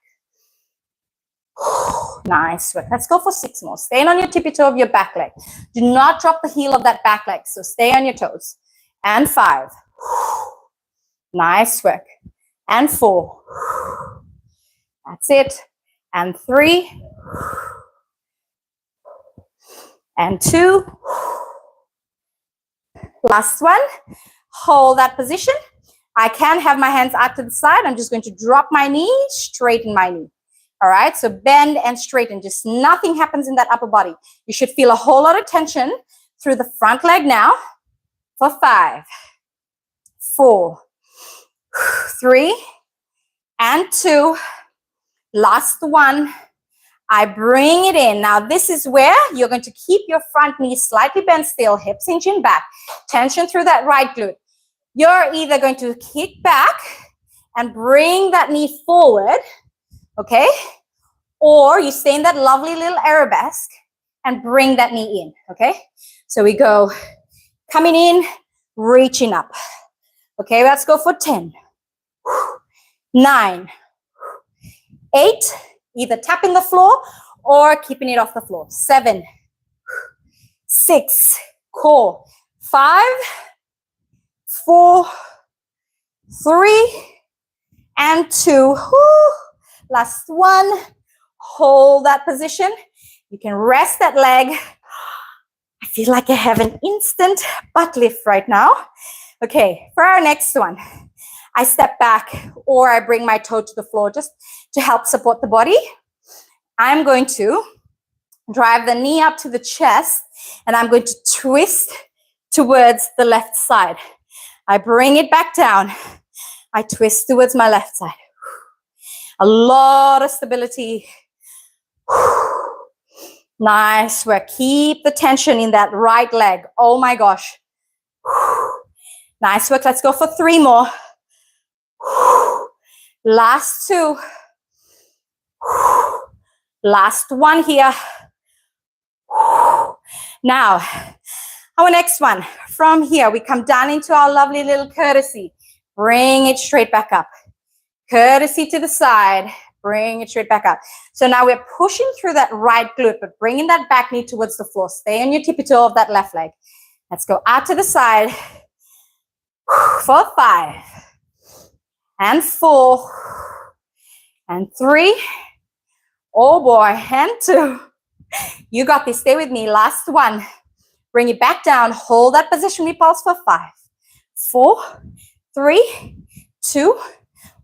Nice work. Let's go for 6 more. Staying on your tippy toe of your back leg. Do not drop the heel of that back leg. So stay on your toes. And 5. Nice work. And 4. That's it. And 3, and 2, last one. Hold that position. I can have my hands out to the side. I'm just going to drop my knee, straighten my knee. All right, so bend and straighten. Just nothing happens in that upper body. You should feel a whole lot of tension through the front leg now for 5, 4, 3, and 2. Last one. I bring it in. Now this is where you're going to keep your front knee slightly bent still, hips hinging back, tension through that right glute. You're either going to kick back and bring that knee forward, okay? Or you stay in that lovely little arabesque and bring that knee in, okay? So we go coming in, reaching up. Okay, let's go for 10, 9, 8, either tapping the floor or keeping it off the floor. 7, 6, core. 5, 4, 3, and 2. Last one. Hold that position. You can rest that leg. I feel like I have an instant butt lift right now. Okay, for our next one, I step back or I bring my toe to the floor just to help support the body. I'm going to drive the knee up to the chest and I'm going to twist towards the left side. I bring it back down. I twist towards my left side. A lot of stability. Nice work. Keep the tension in that right leg. Oh my gosh. Nice work. Let's go for 3 more. Last 2. Last one here. Now, our next one. From here, we come down into our lovely little courtesy. Bring it straight back up. Courtesy to the side. Bring it straight back up. So now we're pushing through that right glute, but bringing that back knee towards the floor. Stay on your tippy toe of that left leg. Let's go out to the side. For 5. And 4. And 3. Oh boy, and 2. You got this. Stay with me. Last one. Bring it back down. Hold that position. We pulse for 5, 4, 3, 2,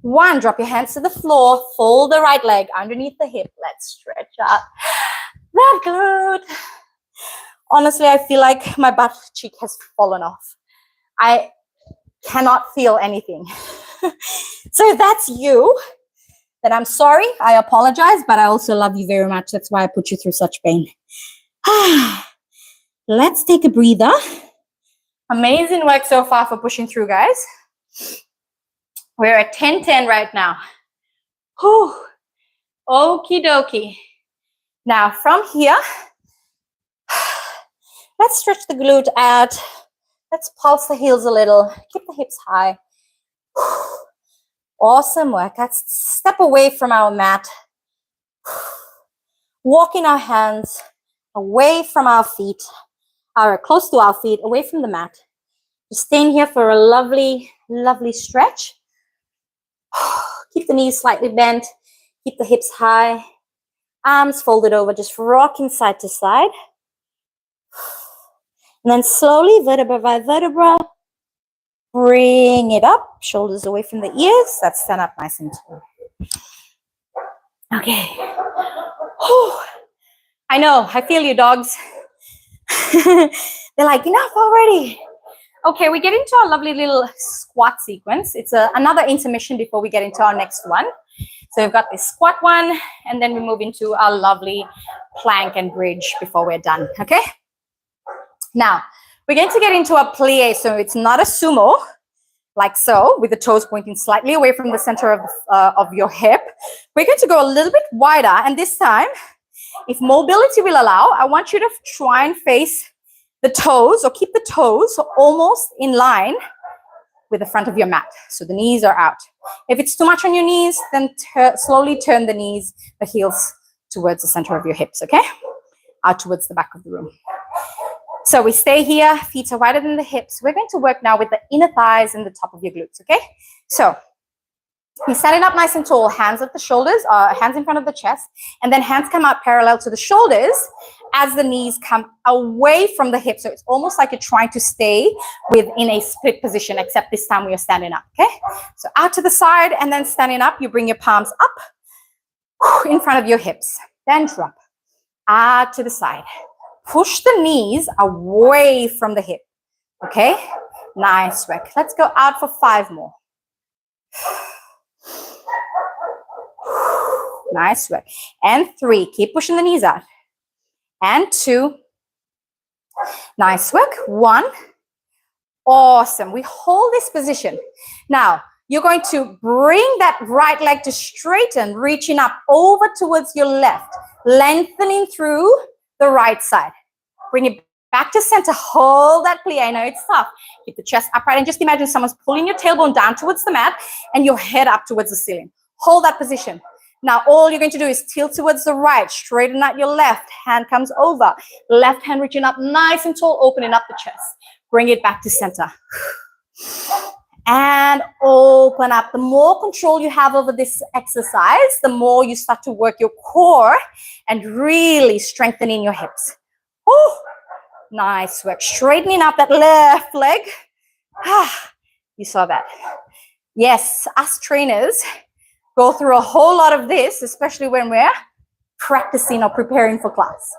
1. Drop your hands to the floor. Fold the right leg underneath the hip. Let's stretch out that glute. Honestly, I feel like my butt cheek has fallen off. I cannot feel anything. So if that's you, then I'm sorry. I apologize, but I also love you very much. That's why I put you through such pain. Let's take a breather. Amazing work so far for pushing through, guys. We're at 10-10 right now. Whew. Okie dokie. Now from here, let's stretch the glute out. Let's pulse the heels a little. Keep the hips high. Awesome work. Let's step away from our mat. Walking our hands away from our feet, or close to our feet, away from the mat. Just staying here for a lovely, lovely stretch. Keep the knees slightly bent. Keep the hips high. Arms folded over, just rocking side to side. And then slowly, vertebra by vertebra, bring it up. Shoulders away from the ears. Let's stand up nice and tall. Okay. Whew. I know. I feel you, dogs. They're like, enough already. Okay, we get into our lovely little squat sequence. It's another intermission before we get into our next one. So we've got this squat one, and then we move into our lovely plank and bridge before we're done, okay? Now, we're going to get into a plie, so it's not a sumo, like so, with the toes pointing slightly away from the center of your hip. We're going to go a little bit wider, and this time, if mobility will allow, I want you to try and face the toes, or keep the toes almost in line with the front of your mat. So the knees are out. If it's too much on your knees, then slowly turn the knees, the heels towards the center of your hips, okay? Out towards the back of the room. So we stay here, feet are wider than the hips. We're going to work now with the inner thighs and the top of your glutes, okay? So you're standing up nice and tall, hands at the shoulders, hands in front of the chest, and then hands come out parallel to the shoulders as the knees come away from the hips. So it's almost like you're trying to stay within a split position, except this time we are standing up, okay? So out to the side and then standing up, you bring your palms up in front of your hips. Then drop. Out to the side. Push the knees away from the hip, okay? Nice work. Let's go out for 5 more. Nice work. And 3. Keep pushing the knees out. And 2. Nice work. 1. Awesome. We hold this position. Now, you're going to bring that right leg to straighten, reaching up over towards your left, lengthening through the right side. Bring it back to center. Hold that plie. I know it's tough. Keep the chest upright and just imagine someone's pulling your tailbone down towards the mat and your head up towards the ceiling. Hold that position. Now, all you're going to do is tilt towards the right, straighten out your left, hand comes over, left hand reaching up nice and tall, opening up the chest. Bring it back to center. And open up. The more control you have over this exercise, the more you start to work your core and really strengthening your hips. Oh, nice work. Straightening up that left leg. You saw that. Yes, us trainers go through a whole lot of this, especially when we're practicing or preparing for class.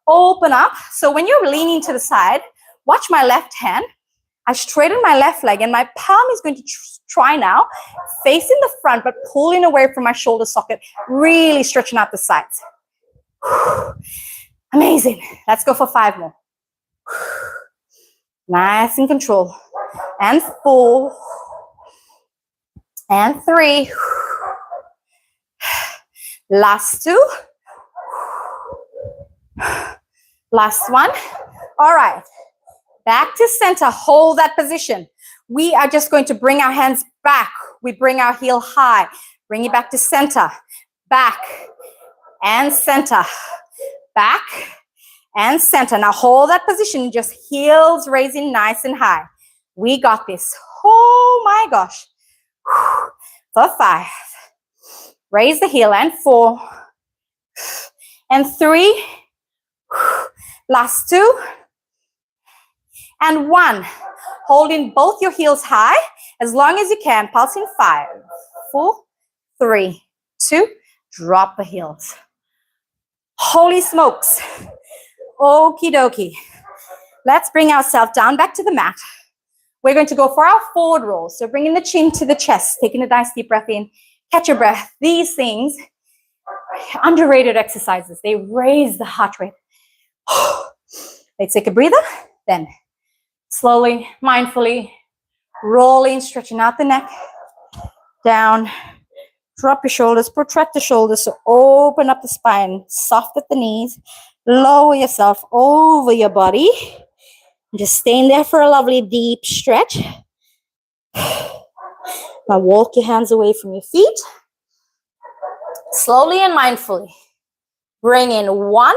Open up. So when you're leaning to the side, watch my left hand. I straighten my left leg and my palm is going to try now, facing the front, but pulling away from my shoulder socket, really stretching out the sides. Amazing. Let's go for 5 more. Nice and control. And 4. And 3. Last 2. Last 1. All right. Back to center. Hold that position. We are just going to bring our hands back. We bring our heel high. Bring it back to center. Back and center. Back and center. Now hold that position. Just heels raising nice and high. We got this. Oh my gosh. For 5. Raise the heel and 4. And 3. Last 2. And 1. Holding both your heels high as long as you can. Pulsing 5, 4, 3, 2. Drop the heels. Holy smokes. Okie dokie. Let's bring ourselves down back to the mat. We're going to go for our forward roll. So bringing the chin to the chest, taking a nice deep breath in. Catch your breath. These things, underrated exercises. They raise the heart rate. Let's take a breather. Then slowly, mindfully, rolling, stretching out the neck. Down. Drop your shoulders. Protract the shoulders. So open up the spine. Soft at the knees. Lower yourself over your body. Just staying there for a lovely deep stretch. Now walk your hands away from your feet. Slowly and mindfully. Bring in 1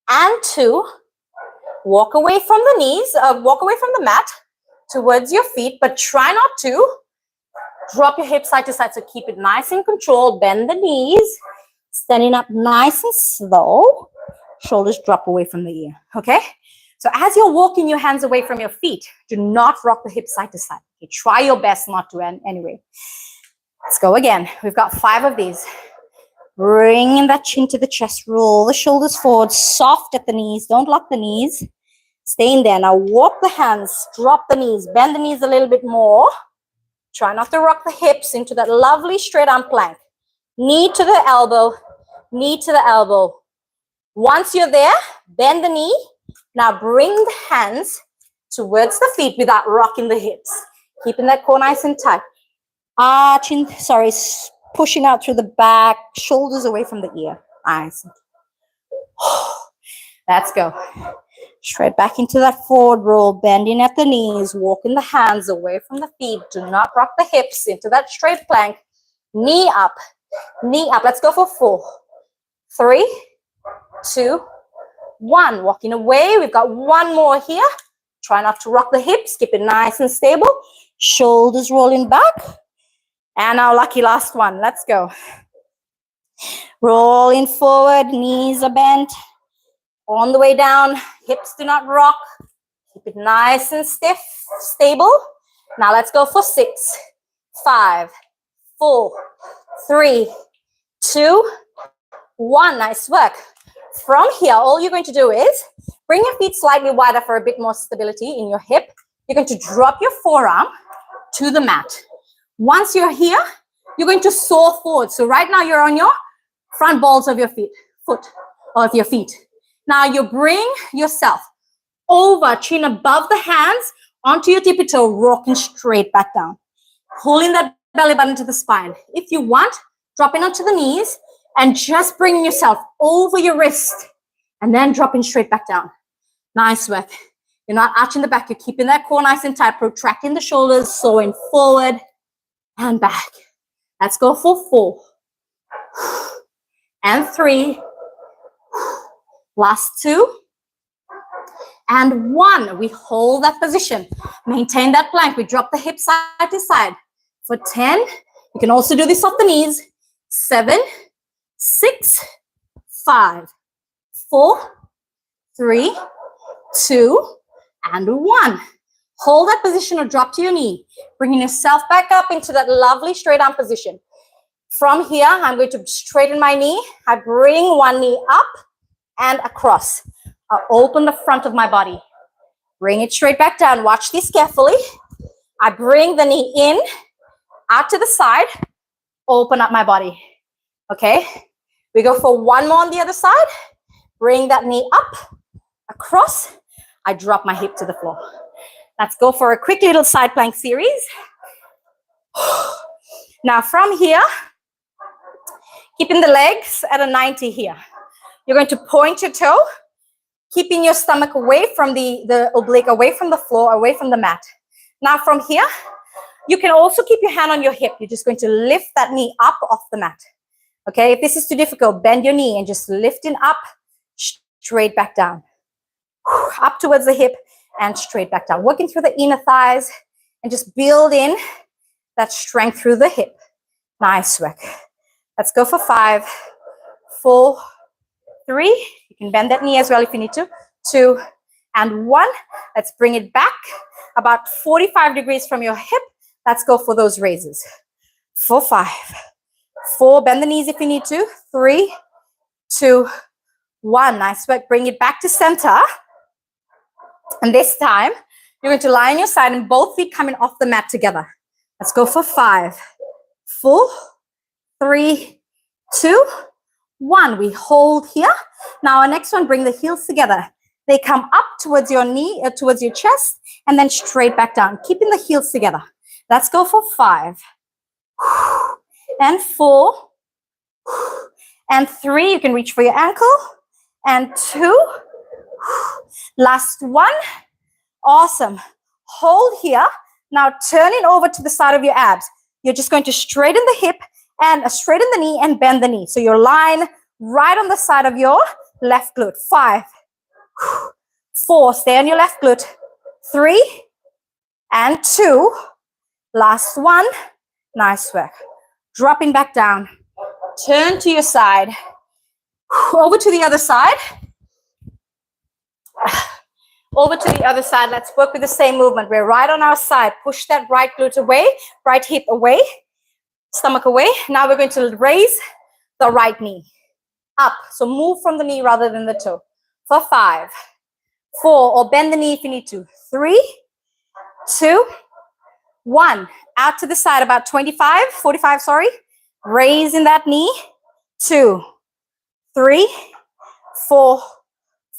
and 2. Walk away from the knees, walk away from the mat towards your feet, but try not to drop your hips side to side. So keep it nice and controlled. Bend the knees. Standing up nice and slow. Shoulders drop away from the ear. Okay? So as you're walking your hands away from your feet, do not rock the hips side to side. Okay, try your best not to anyway. Let's go again. We've got 5 of these. Bring that chin to the chest. Roll the shoulders forward. Soft at the knees. Don't lock the knees. Stay in there. Now walk the hands. Drop the knees. Bend the knees a little bit more. Try not to rock the hips into that lovely straight arm plank. Knee to the elbow. Knee to the elbow. Once you're there, bend the knee. Now bring the hands towards the feet without rocking the hips. Keeping that core nice and tight. Arching, pushing out through the back, shoulders away from the ear. Nice. Let's go. Straight back into that forward roll, bending at the knees, walking the hands away from the feet. Do not rock the hips into that straight plank. Knee up, knee up. Let's go for 4, 3, 2, 1. Walking away. We've got 1 more here. Try not to rock the hips. Keep it nice and stable. Shoulders rolling back. And our lucky last one. Let's go. Rolling forward. Knees are bent. On the way down. Hips do not rock. Keep it nice and stiff, stable. Now let's go for 6, 5, 4, 3, 2, 1. Nice work. From here, all you're going to do is bring your feet slightly wider for a bit more stability in your hip. You're going to drop your forearm to the mat. Once you're here, you're going to soar forward. So right now you're on your front balls of your feet. Now you bring yourself over, chin above the hands, onto your tippy toe, rocking straight back down. Pulling that belly button to the spine. If you want, dropping onto the knees and just bringing yourself over your wrist and then dropping straight back down. Nice work. You're not arching the back. You're keeping that core nice and tight, protracting the shoulders, soaring forward and back. Let's go for 4 and 3. Last 2 and 1. We hold that position. Maintain that plank. We drop the hips side to side. For 10, you can also do this off the knees. 7, 6, 5, 4, 3, 2, and 1. Hold that position or drop to your knee. Bringing yourself back up into that lovely straight arm position. From here, I'm going to straighten my knee. I bring one knee up and across. I'll open the front of my body. Bring it straight back down. Watch this carefully. I bring the knee in, out to the side, open up my body. Okay? We go for 1 more on the other side. Bring that knee up, across. I drop my hip to the floor. Let's go for a quick little side plank series. Now from here, keeping the legs at a 90 here. You're going to point your toe Keeping your stomach away from the oblique, away from the floor, away from the mat. Now from here, you can also keep your hand on your hip. You're just going to lift that knee up off the mat. Okay, if this is too difficult, bend your knee and just lifting up, straight back down. Up towards the hip and straight back down. Working through the inner thighs and just building that strength through the hip. Nice work. Let's go for 5, 4, 3. You can bend that knee as well if you need to. 2 and 1. Let's bring it back about 45 degrees from your hip. Let's go for those raises. For 5, 4. Bend the knees if you need to. 3, 2, 1. Nice work. Bring it back to center. And this time, you're going to lie on your side and both feet coming off the mat together. Let's go for 5, 4, 3, 2, 1. We hold here. Now our next one, bring the heels together. They come up towards your knee, towards your chest, and then straight back down, keeping the heels together. Let's go for 5, and 4, and 3. You can reach for your ankle, and 2. Last one. Awesome. Hold here. Now turn it over to the side of your abs. You're just going to straighten the hip and straighten the knee and bend the knee. So your line right on the side of your left glute. 5, 4. Stay on your left glute. 3 and 2. Last one. Nice work. Dropping back down. Turn to your side. Over to the other side. Over to the other side. Let's work with the same movement. We're right on our side. Push that right glute away, right hip away, stomach away. Now we're going to raise the right knee up. So move from the knee rather than the toe. For 5, 4, or bend the knee if you need to. 3, 2, 1. Out to the side about 45, sorry. Raising that knee. 2, 3, 4,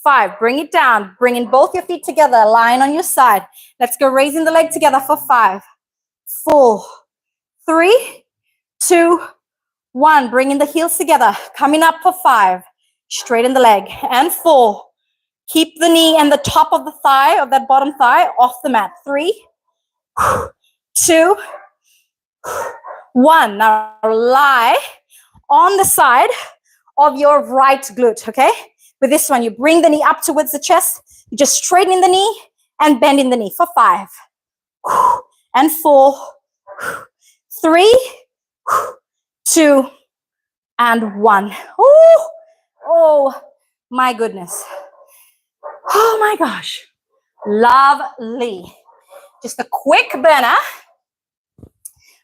5. Bring it down. Bringing both your feet together. Lying on your side. Let's go raising the leg together for 5, 4, 3, 2, 1. Bringing the heels together. Coming up for 5. Straighten the leg. And 4. Keep the knee and the top of the thigh, of that bottom thigh, off the mat. 3, 2, 1. Now lie on the side of your right glute, okay? With this one, you bring the knee up towards the chest. You just straightening the knee and bending the knee for 5, and 4, 3, 2, and 1. Oh my goodness. Oh my gosh. Lovely. Just a quick burner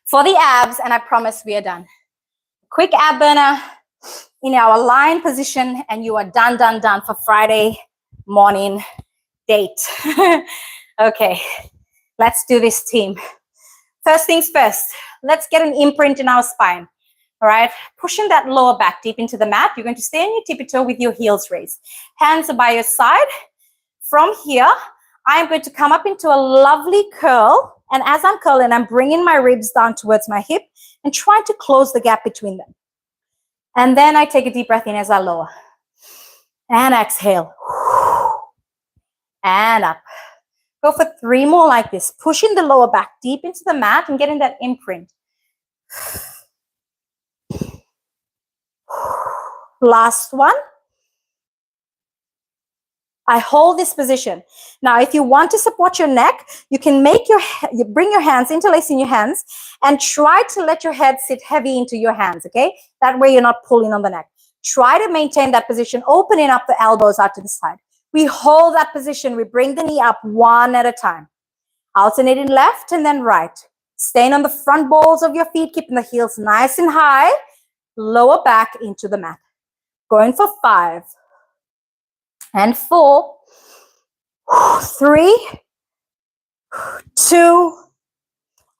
for the abs, and I promise we are done. Quick ab burner in our lying position, and you are done for Friday morning date. Okay, let's do this, team. First things first, let's get an imprint in our spine. All right, pushing that lower back deep into the mat. You're going to stay on your tippy toe with your heels raised. Hands are by your side. From here, I'm going to come up into a lovely curl. And as I'm curling, I'm bringing my ribs down towards my hip and trying to close the gap between them. And then I take a deep breath in as I lower. And exhale. And up. Go for 3 more like this. Pushing the lower back deep into the mat and getting that imprint. Last one. I hold this position. Now, if you want to support your neck, you can bring your hands, interlacing your hands, and try to let your head sit heavy into your hands, okay? That way you're not pulling on the neck. Try to maintain that position, opening up the elbows out to the side. We hold that position. We bring the knee up one at a time. Alternating left and then right. Staying on the front balls of your feet, keeping the heels nice and high. Lower back into the mat. Going for 5. And 4, 3, 2,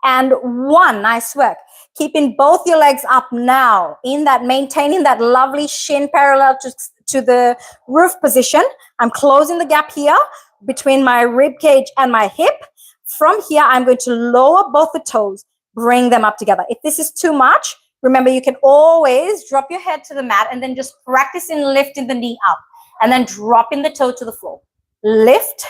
and 1. Nice work. Keeping both your legs up now in that, maintaining that lovely shin parallel to the roof position. I'm closing the gap here between my rib cage and my hip. From here, I'm going to lower both the toes, bring them up together. If this is too much, remember you can always drop your head to the mat and then just practice in lifting the knee up. and then dropping the toe to the floor. Lift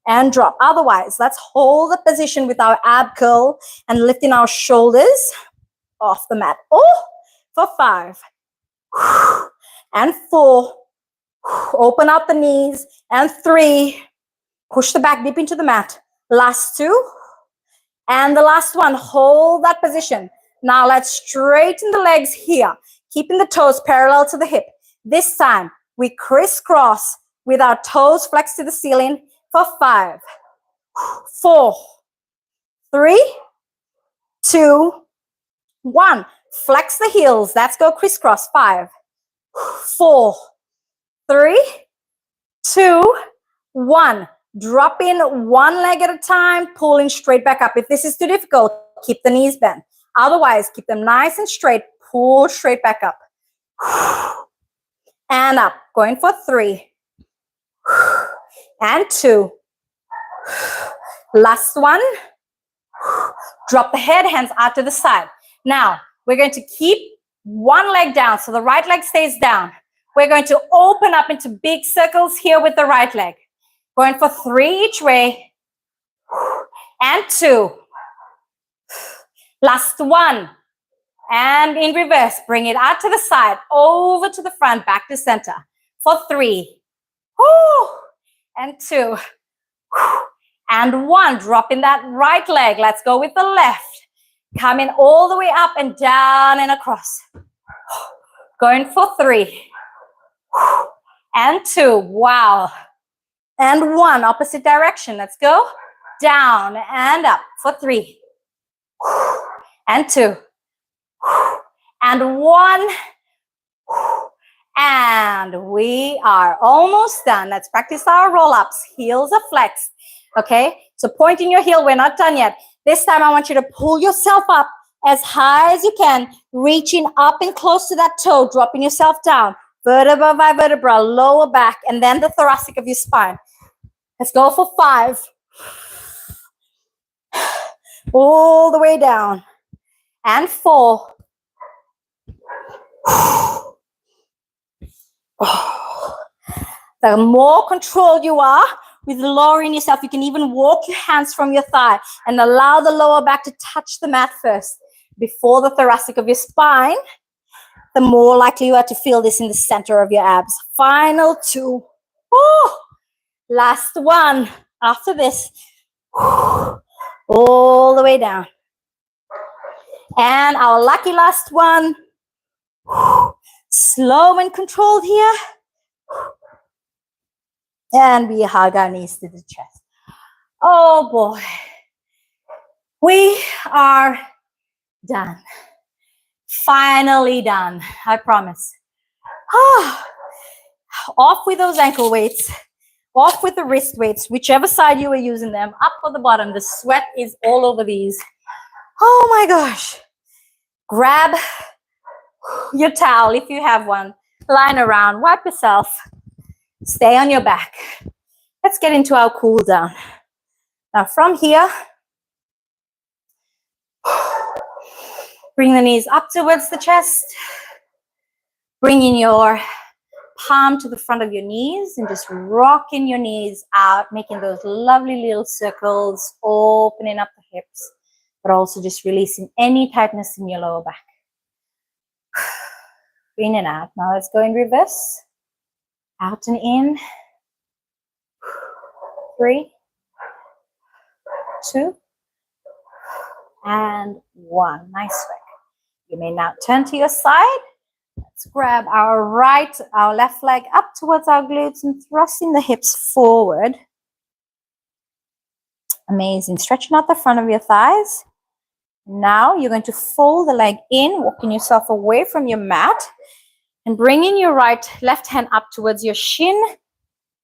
and drop. Otherwise, let's hold the position with our ab curl and lifting our shoulders off the mat. Oh, for 5 and 4. Open out the knees, and 3. Push the back deep into the mat. Last 2. And the last one, hold that position. Now let's straighten the legs here, keeping the toes parallel to the hip. This time, we crisscross with our toes flexed to the ceiling for 5, 4, 3, 2, 1. Flex the heels. Let's go crisscross. 5, 4, 3, 2, 1. Drop in one leg at a time, pulling straight back up. If this is too difficult, keep the knees bent. Otherwise, keep them nice and straight. Pull straight back up. And up. Going for 3. And 2. Last one. Drop the head, hands out to the side. Now, we're going to keep one leg down, so the right leg stays down. We're going to open up into big circles here with the right leg. Going for 3 each way. And 2. Last 1. And in reverse, bring it out to the side, over to the front, back to center. For 3. And 2. And 1. Drop in that right leg. Let's go with the left. Coming all the way up and down and across. Going for 3. And 2. Wow. And 1. Opposite direction. Let's go. Down and up for 3. And 2. And 1. And we are almost done. Let's practice our roll-ups. Heels are flexed. Okay? So pointing your heel. We're not done yet. This time I want you to pull yourself up as high as you can, reaching up and close to that toe, dropping yourself down. Vertebra by vertebra, lower back, and then the thoracic of your spine. Let's go for 5. All the way down. And 4. The more controlled you are with lowering yourself, you can even walk your hands from your thigh and allow the lower back to touch the mat first before the thoracic of your spine. The more likely you are to feel this in the center of your abs. Final 2. Last 1. After this, all the way down. And our lucky last one. Slow and controlled here. And we hug our knees to the chest. Oh boy. We are done. Finally done. I promise. Off with those ankle weights. Off with the wrist weights, whichever side you are using them, up or the bottom. The sweat is all over these. Oh my gosh. Grab your towel if you have one. Line around, wipe yourself. Stay on your back. Let's get into our cool down. Now from here, bring the knees up towards the chest. Bringing your palm to the front of your knees and just rocking your knees out, making those lovely little circles, opening up the hips, but also just releasing any tightness in your lower back. In and out. Now let's go in reverse. Out and in. 3, 2, and 1. Nice work. You may now turn to your side. Let's grab our left leg up towards our glutes and thrusting the hips forward. Amazing. Stretching out the front of your thighs. Now you're going to fold the leg in, walking yourself away from your mat and bringing your left hand up towards your shin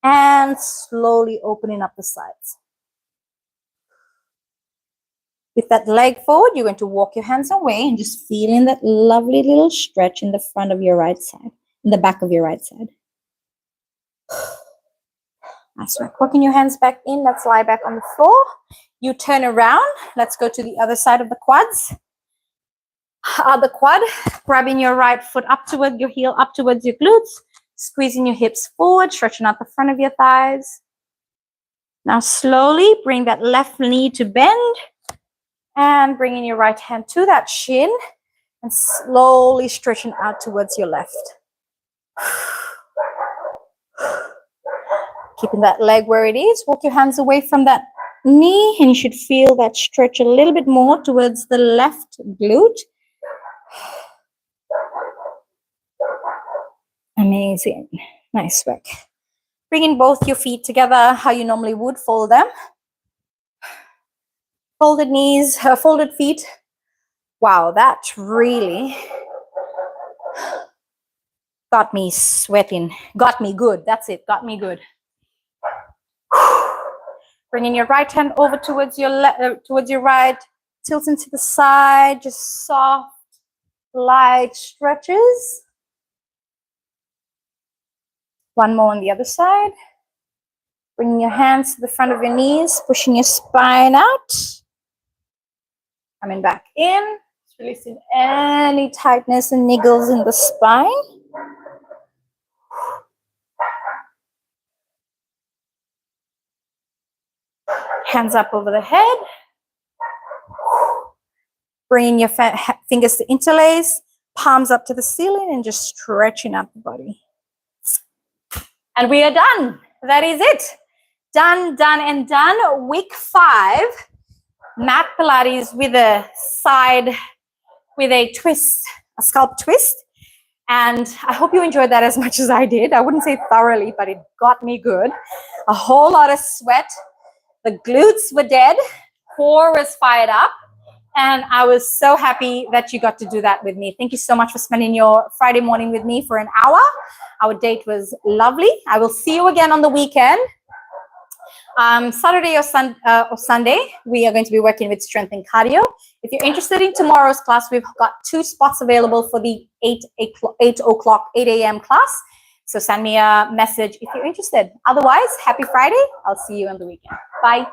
and slowly opening up the sides. With that leg forward, you're going to walk your hands away and just feeling that lovely little stretch in the front of your right side, in the back of your right side. That's right. Walking your hands back in. Let's lie back on the floor. You turn around. Let's go to the other side of the quads. Other quad, grabbing your right foot up towards your heel, up towards your glutes. Squeezing your hips forward, stretching out the front of your thighs. Now slowly bring that left knee to bend and bringing your right hand to that shin and slowly stretching out towards your left. Keeping that leg where it is. Walk your hands away from that knee and you should feel that stretch a little bit more towards the left glute. Amazing. Nice work. Bringing both your feet together how you normally would, fold them. Folded knees, folded feet. Wow, that really got me sweating. Got me good. That's it. Got me good. Bringing your right hand over towards your right. Tilting to the side. Just soft, light stretches. One more on the other side. Bringing your hands to the front of your knees. Pushing your spine out. Coming back in. Releasing any tightness and niggles in the spine. Hands up over the head. Bringing your fingers to interlace. Palms up to the ceiling and just stretching out the body. And we are done. That is it. Done, done, and done. Week 5. Mat Pilates with a side, with a twist, a sculpt twist. And I hope you enjoyed that as much as I did. I wouldn't say thoroughly, but it got me good. A whole lot of sweat. The glutes were dead. Core was fired up. And I was so happy that you got to do that with me. Thank you so much for spending your Friday morning with me for an hour. Our date was lovely. I will see you again on the weekend. Saturday or Sunday, we are going to be working with strength and cardio. If you're interested in tomorrow's class, we've got 2 spots available for the 8 a.m. class. So send me a message if you're interested. Otherwise, happy Friday. I'll see you on the weekend. Bye.